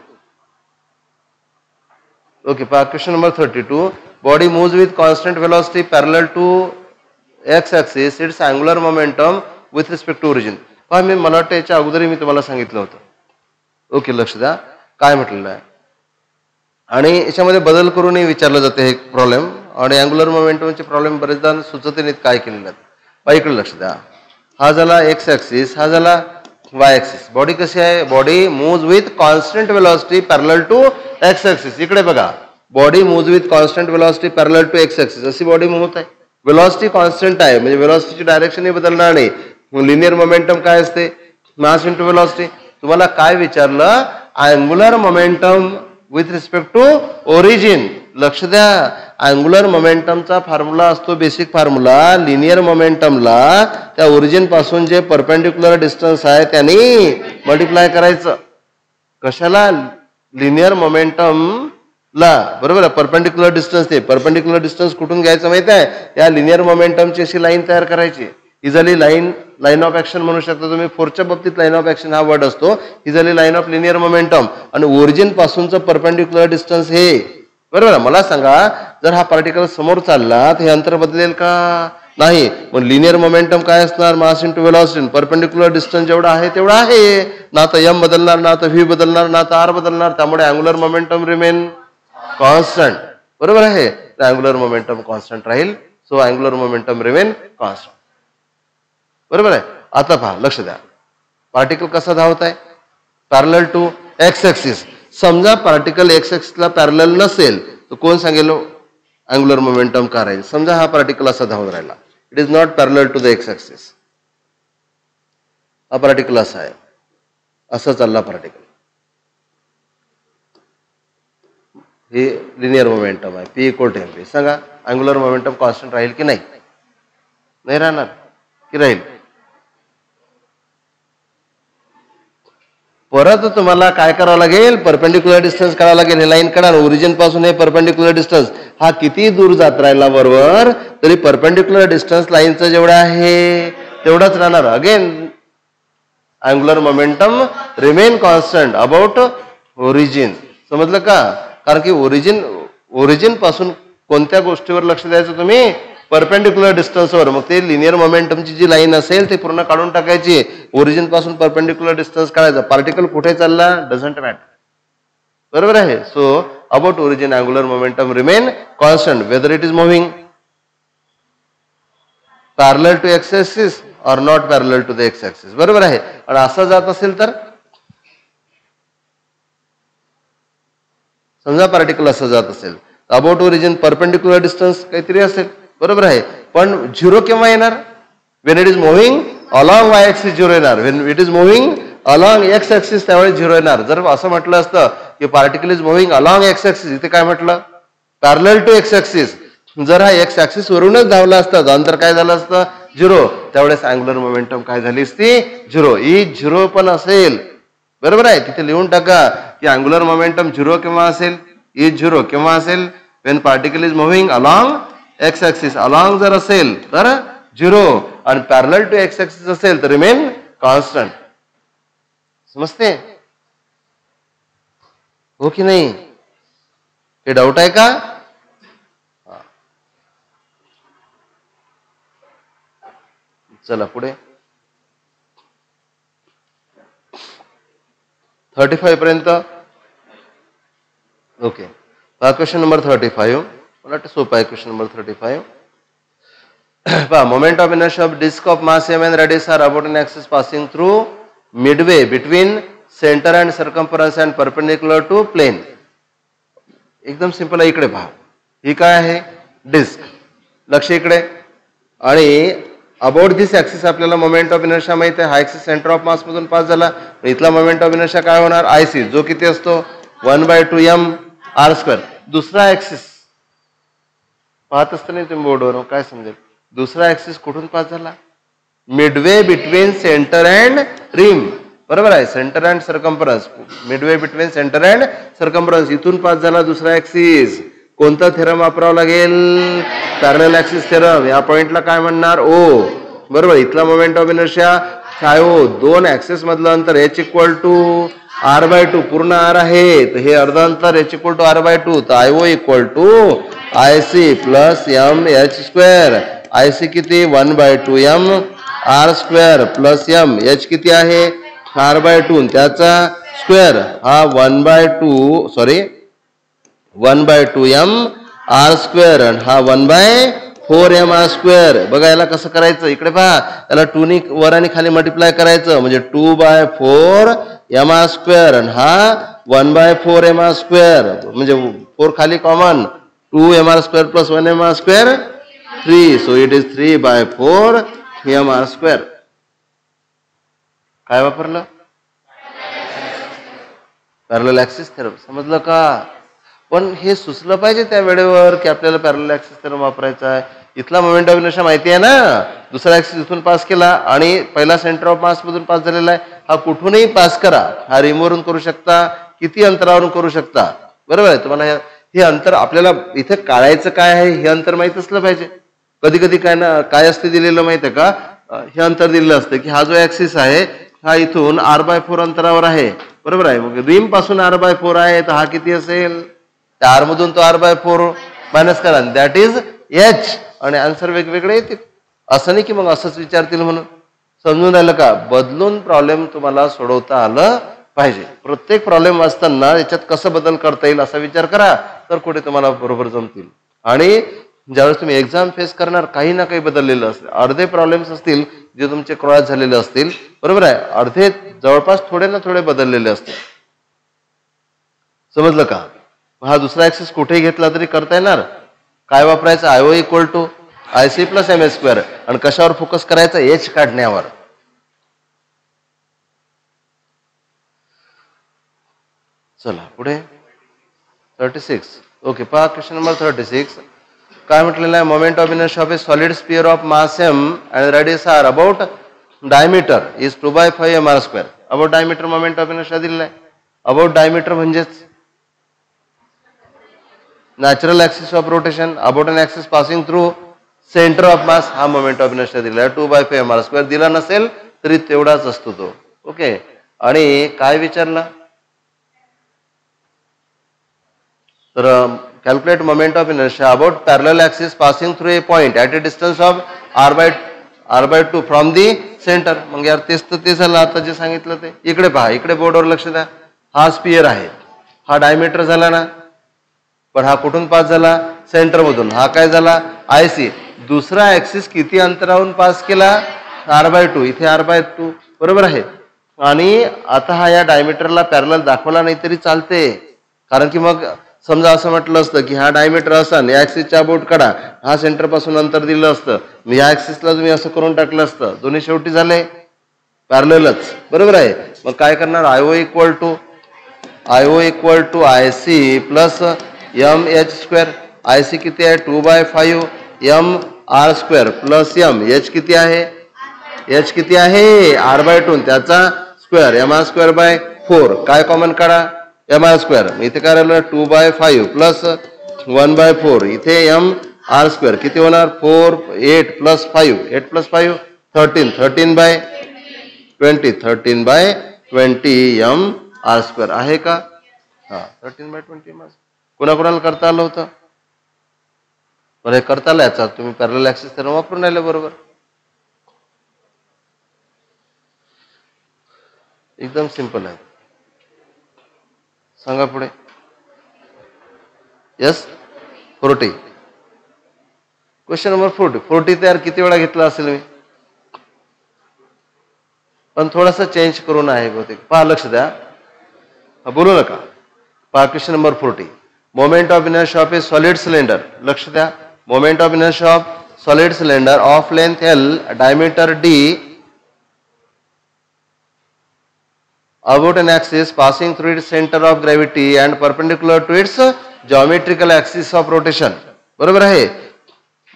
ओके पहा question number 32 body moves with constant velocity parallel to X axis its angular momentum with respect to origin पहा मी मला वाटतं याच्या अगोदरही मी तुम्हाला सांगितलं होतं ओके लक्ष द्या काय म्हटलेलं आहे आणि याच्यामध्ये बदल करूनही विचारलं जाते हे प्रॉब्लेम आणि अँग्युलर मोमेंटमचे प्रॉब्लेम बरेचदा सुचत नाहीत काय केलेले आहेत पहा इकडे लक्ष द्या हा झाला एक्स ऍक्सिस हा झाला वाय ऍक्सिस बॉडी कशी आहे body moves with constant velocity parallel to X axis इकडे बघा body moves with constant velocity parallel to X axis अशी बॉडी मूव्ह होत आहे वेलोसिटी कॉन्स्टंट आहे म्हणजे वेलोसिटीची डायरेक्शनही बदलणार नाही लिनियर मोमेंटम काय असते मास इंटू वेलोसिटी तुम्हाला काय विचारलं angular momentum with respect to origin लक्ष द्या अँग्युलर मोमेंटमचा फॉर्म्युला असतो बेसिक फॉर्म्युला लिनियर मोमेंटमला त्या ओरिजिन पासून जे परपेंडिक्युलर डिस्टन्स आहे त्यांनी मल्टिप्लाय करायचं कशाला लिनियर मोमेंटम ला बरोबर आहे परपेंडिक्युलर डिस्टन्स ते परपेंडिक्युलर डिस्टन्स कुठून घ्यायचं माहिती आहे या लिनियर मोमेंटमची अशी लाईन तयार करायची ही झाली लाईन ऑफ ऍक्शन म्हणू शकता तुम्ही फोर्सच्या बाबतीत लाईन ऑफ ऍक्शन हा वर्ड असतो ही झाली लाईन ऑफ लिनियर मोमेंटम आणि ओरिजिन पासूनचं परपेंडिक्युलर डिस्टन्स हे बरोबर मला सांगा जर हा पार्टिकल समोर चालला तर हे अंतर बदलेल का नाही मग लिनियर मोमेंटम काय असणार mass into velocity perpendicular distance जेवढा आहे तेवढा आहे ना तर एम बदलणार ना तर व्ही बदलणार ना तर आर बदलणार त्यामुळे अँग्युलर मोमेंटम रिमेन कॉन्स्टंट बरोबर आहे अँग्युलर मोमेंटम कॉन्स्टंट राहील so angular momentum remain constant बरोबर आहे आता पहा लक्ष द्या पार्टिकल कसा धावत आहे पॅरलल टू एक्स ऍक्सिस समजा पार्टिकल एक्स ऍक्सिसला पॅरलल नसेल तर कोण सांगेल अँग्युलर मोमेंटम का राहील समजा हा पार्टिकल असा धावून राहिला it is not parallel to the X axis हा पार्टिकल असा आहे असा चालला पार्टिकल हे लिनियर मोमेंटम आहे P equal to M P सांगा अँग्युलर मोमेंटम कॉन्स्टंट राहील की नाही राहणार की राहील परत तुम्हाला काय करावं लागेल परपेंडिक्युलर डिस्टन्स काढावं लागेल हे लाईन काढा ओरिजिन पासून हे परपेंडिक्युलर डिस्टन्स हा किती दूर जात राहिला बरोबर तरी परपेंडिक्युलर डिस्टन्स लाईनचं जेवढं आहे तेवढंच राहणार again angular momentum remain constant about origin समजलं का कारण की ओरिजिन पासून कोणत्या गोष्टीवर लक्ष द्यायचं तुम्ही परपेंडिक्युलर डिस्टन्सवर मग ते लिनियर मोमेंटमची जी लाईन असेल ती पूर्ण काढून टाकायची ओरिजिन पासून परपेंडिक्युलर डिस्टन्स काढायचा पार्टिकल कुठे चालला डझंट मॅटर बरोबर आहे so about origin angular momentum remain constant whether it is moving parallel to X axis or not parallel to the X axis बरोबर आहे आणि असं जात असेल तर समजा पार्टिकल असं जात असेल अबाउट ओरिजिन परपेंडिक्युलर डिस्टन्स काहीतरी असेल बरोबर आहे पण झिरो केव्हा येणार when it is moving along Y axis zero येणार when it is moving along X axis त्यावेळेस झिरो येणार जर असं म्हटलं असतं की particle is moving along X axis इथे काय म्हटलं पॅरलल टू एक्स ऍक्सिस जर हा एक्स ऍक्सिस वरूनच धावला असतं अंतर काय झालं असतं झिरो त्यावेळेस अँग्युलर मोमेंटम काय झाली असती झिरो ई झिरो पण असेल बरोबर आहे तिथे लिहून टाका की अँग्युलर मोमेंटम झिरो केव्हा असेल ई झिरो केव्हा असेल Wien particle is moving along X axis along जर असेल तर झिरो आणि पॅरलल टू एक्स ऍक्सिस असेल तर रिमेन कॉन्स्टंट समजते हो की नाही हे डाऊट आहे का चला पुढे 35 पर्यंत ओके क्वेश्चन नंबर 35 मला वाटतं सोपा आहे क्वेश्चन नंबर 35 पहा moment of inertia of disc of mass m and radius are about an axis passing through midway between center and circumference and perpendicular to plane एकदम सिंपल आहे इकडे पहा ही काय आहे डिस्क लक्ष इकडे आणि अबाउट दिस ऍक्सिस आपल्याला मोमेंट ऑफ इनर्शिया माहिती आहे हा ऍक्सिस सेंटर ऑफ मास मधून पास झाला इथला मोमेंट ऑफ इनर्शिया काय होणार आयसी जो किती असतो 1/2m r². दुसरा ऍक्सिस पाहत असताना तुम्ही बोर्डवर काय समजेल दुसरा ऍक्सिस कुठून पास झाला मिडवे बिटवीन सेंटर अँड रिम बरोबर आहे centre and circumference Midway between centre and circumference इथून पास झाला दुसरा ऍक्सिस कोणता थेरम वापरावा लागेल पॅरलल ऍक्सिस थेरम या पॉइंटला काय म्हणणार ओ बरोबर इथला मोमेंट ऑफ इनर्शिया काय हो, दोन ऍक्सेस मधलं अंतर h इक्वल टू r/2 पूर्ण r आहे, तर हे अर्ध अंतर h इक्वल टू r/2, तर IO equal to IC plus mh². IC किती 1/2 mr² प्लस h किती आहे r/2 त्याचा स्क्वेअर, हा 1/2 mr² आणि हा 1/4 mr². बघा याला कसं करायचं, इकडे पहा, याला 2 नी वर आणि खाली मल्टिप्लाय करायचं, म्हणजे 2/4 mr² आणि हा 1/4 mr², म्हणजे 4 खाली common, 2 mr² plus 1 mr², 3. So it is 3/4 mr². काय वापरलं? Parallel axis theorem. समजलं का? पण हे सुचलं पाहिजे त्या वेळेवर की आपल्याला पॅरलल ऍक्सिस थेरम वापरायचा आहे. इथला मोमेंट ऑफ इनर्शिया माहिती आहे ना, दुसरा ऍक्सिस इथून पास केला आणि पहिला सेंटर ऑफ मास मधून पास झालेला आहे, हा कुठूनही पास करा, हा रिमवरून करू शकता, किती अंतरावरून करू शकता, बरोबर आहे. तुम्हाला हे अंतर आपल्याला इथे काढायचं काय आहे हे अंतर माहित असलं पाहिजे. कधी कधी काय असते दिलेलं माहिती आहे का, हे अंतर दिलेलं असतं की हा जो ऍक्सिस आहे हा इथून r/4 अंतरावर आहे, बरोबर आहे. मग रिम पासून r/4 आहे, तर हा किती असेल, त्या r मधून तो r/4 मायनस करा, दॅट इज h. आणि आन्सर वेगवेगळे येतील. असं नाही की मग असंच विचारतील म्हणून. समजून राहिलं का? बदलून प्रॉब्लेम तुम्हाला सोडवता आलं पाहिजे. प्रत्येक प्रॉब्लेम वाचताना याच्यात कसं बदल करता येईल असा विचार करा, तर कुठे तुम्हाला बरोबर जमतील. आणि ज्यावेळेस तुम्ही एक्झाम फेस करणार, काही ना काही बदललेलं असते. अर्धे प्रॉब्लेम्स असतील जे तुमचे क्रॉस झालेले असतील, बरोबर आहे, अर्धे जवळपास थोडे ना थोडे बदललेले असतील. समजलं का? हा दुसरा ऍक्सिस कुठेही घेतला तरी करता येणार. काय वापरायचं, IO equal to IC plus mh². आणि कशावर फोकस करायचा, h काढण्यावर. चला पुढे 36. ओके, पहा क्वेश्चन नंबर 36. काय म्हटलेलं आहे, moment of inertia of a solid sphere of mass m and radius r about diameter is 2/5 mr². About diameter moment of inertia दिलेला आहे. अबाउट डायमीटर म्हणजेच natural axis of rotation about an axis passing through centre of mass, हा moment of inertia दिला आहे. 2/5 mr². दिला नसेल तरी तेवढाच असतो तो. ओके, आणि काय विचारला, तर calculate moment of inertia about parallel axis passing through a point at a distance of r/2 from the center. मग यार तेच तर ते झालं आता जे सांगितलं ते. इकडे पहा, इकडे बोर्डवर लक्ष द्या. हा स्पियर आहे, हा डायमीटर झाला ना, पण हा कुठून पास झाला, सेंटर मधून. हा काय झाला, IC. दुसरा ऍक्सिस किती अंतरावरून पास केला, r/2. इथे r/2, बरोबर आहे. आणि आता हा या डायमीटरला पॅरलल दाखवला नाही तरी चालते, कारण की मग समजा असं म्हटलं असतं की हा डायमीटर असा, या ऍक्सिसच्या अबाउट काढा, हा सेंटर पासून अंतर दिलं असतं, या ऍक्सिसला तुम्ही असं करून टाकलं असतं, दोन्ही शेवटी झाले पॅरललच, बरोबर आहे. मग काय करणार, IO equal to IC plus mh². IC किती आहे, 2/5 mr² प्लस h किती आहे, h किती आहे r/2 त्याचा स्क्वेअर, mr²/4. काय कॉमन काढा, mr². इथे काय राहिलं, 2/5 प्लस 1/4. इथे mr². किती होणार, 4, 8 प्लस 5, 8 प्लस 5 13, 13/20, 13/20 mr² आहे का? हा, 13/20 कोणाकोणाला करता आलं होतं, बरं हे करता आलं. याचा तुम्ही पॅरलल ऍक्सिस थेरम वापरून राहिले, बरोबर, एकदम सिंपल आहे. सांगा पुढे. यस 40. क्वेश्चन नंबर 40 तयार किती वेळा घेतला असेल मी, पण थोडासा चेंज करून आहे बहुतेक. पहा, लक्ष द्या, बोलू नका. पहा question number 40. Moment of inertia of a solid cylinder. लक्ष द्या, moment of inertia of solid cylinder of length L, diameter D, about an axis passing through its center of gravity and perpendicular to its geometrical axis of rotation. बरोबर आहे.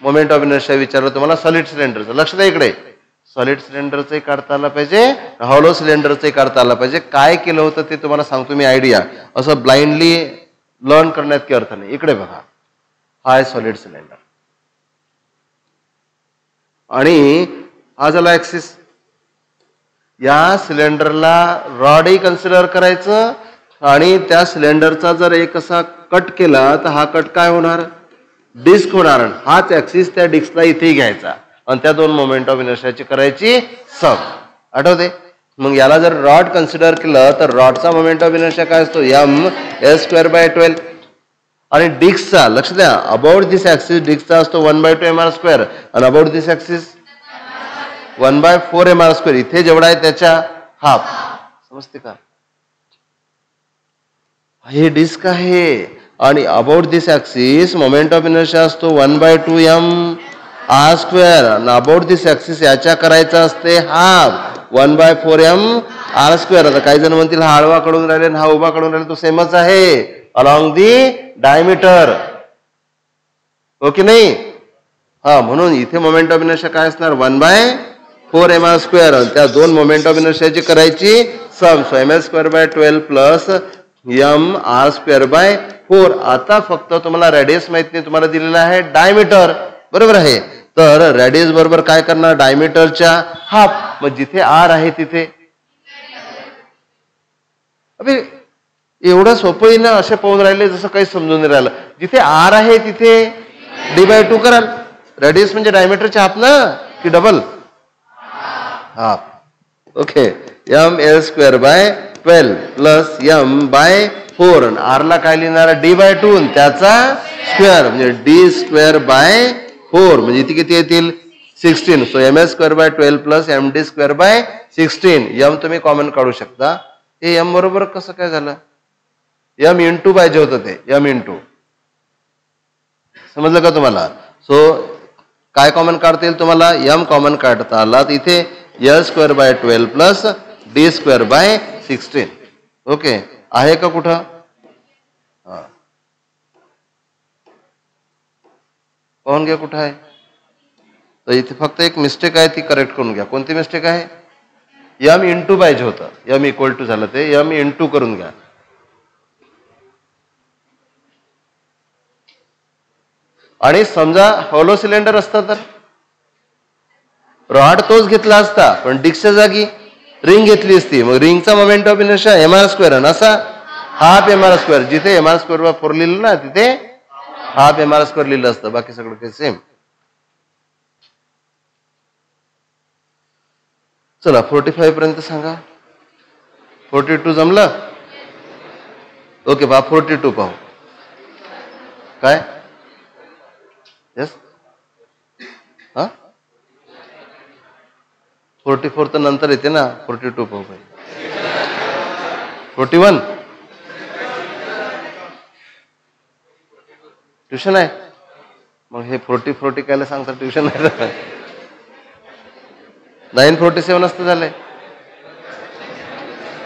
Moment of inertia विचारलं तुम्हाला solid सिलेंडरचं. लक्ष द्या इकडे, solid सिलेंडरचंही काढता आलं पाहिजे, हॉलो सिलेंडरचंही काढता आलं पाहिजे. काय केलं होतं ते तुम्हाला सांगतो मी आयडिया. असं ब्लाइंडली लर्न करण्यात काही अर्थ नाही. इकडे बघा, हा आहे सॉलिड सिलेंडर आणि हा झाला ऍक्सिस. या सिलेंडरला रॉडही कन्सिडर करायचं आणि त्या सिलेंडरचा जर एक असा कट केला तर हा कट काय होणार, डिस्क होणार. हाच ऍक्सिस त्या डिस्कला इथे घ्यायचा आणि त्या दोन मोमेंट ऑफ इनर्शियाची करायची सम. आठवते. मग याला जर रॉड कन्सिडर केलं तर रॉडचा मोमेंट ऑफ इनर्शिया काय असतो, m(l²/12) आणि डिस्कचा लक्ष द्या, अबाउट दिस ऍक्सिस डिस्कचा असतो 1/2 mr², आणि अबाउट दिस ऍक्सिस 1/4 mr². इथे जेवढा आहे त्याच्या हाफ. समजते का? हे डिस्क आहे आणि about this axis moment of inertia असतो 1/2 mr², आणि अबाउट दिस ऍक्सिस याच्या करायचा असते हाफ 1/4 mr². आता काही जण म्हणतील हा आडवा कडून राहिले हा उभा कडून राहिले, तो सेमच आहे अलॉंग दी डायमीटर. ओके नाही? हा, म्हणून इथे मोमेंट ऑफ इनर्शिया काय असणार 1/4 mr². त्या दोन मोमेंट ऑफ इनर्शियाची करायची सम. So ml²/12 plus mr²/4. आता फक्त तुम्हाला रेडियस माहित नाही, तुम्हाला दिलेला आहे डायमीटर. बरोबर आहे. तर रेडियस बरोबर काय करणार, डायमीटरच्या हाफ. मग जिथे आर आहे तिथे अबे एवढं सोपं ना, असे पाहून राहिले जसं काही समजून नाही राहिलं. जिथे आर आहे तिथे d/2 कराल. रेडियस म्हणजे डायमीटरच्या हाफ ना की double half. Okay. ml²/12 plus m/4. आरला काय लिहिणार d/2 त्याचा स्क्वेअर म्हणजे d²/4 म्हणजे इथे किती येतील 16. So ml²/12 plus md²/16. m तुम्ही कॉमन काढू शकता. हे m बरोबर कसं काय झालं, m इंटू पाहिजे होतं ते m इंटू. समजलं का तुम्हाला? सो काय कॉमन काढता येईल तुम्हाला, m कॉमन काढता आला तर इथे l²/12 प्लस d²/16. ओके. आहे का कुठं? हा, पाहून घ्या कुठं आहे. तर इथे फक्त एक मिस्टेक आहे, ती करेक्ट करून घ्या. कोणती मिस्टेक आहे? m इंटू पाहिजे होतं, m इक्वल टू झालं ते m इंटू करून घ्या. आणि समजा हॉलो सिलेंडर असतं तर रॉड तोच घेतला असता, पण डिस्कच्या जागी रिंग घेतली असती. मग रिंगचा मोमेंट ऑफ इनर्शिया mr², असा हाफ mr². जिथे mr²/4 लिहिलं ना तिथे हाफ mr² लिहिलं असतं, बाकी सगळं काही सेम. चला 45 पर्यंत सांगा. 42 जमलं? ओके बा 42 पाहू. काय? यस. हा 44 तर नंतर येते ना. 42 पाहू. 41 ट्युशन आहे. मग हे 40 कायला सांगतात ट्युशन आहे. 947 असतं झालंय.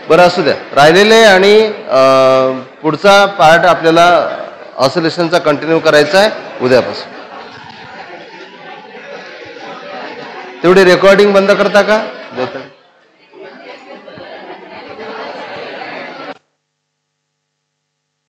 बरं असू द्या, राहिलेले आणि पुढचा पार्ट आपल्याला ऑसिलेशनचा कंटिन्यू करायचा आहे उद्यापासून. तेवढी रेकॉर्डिंग बंद करता का?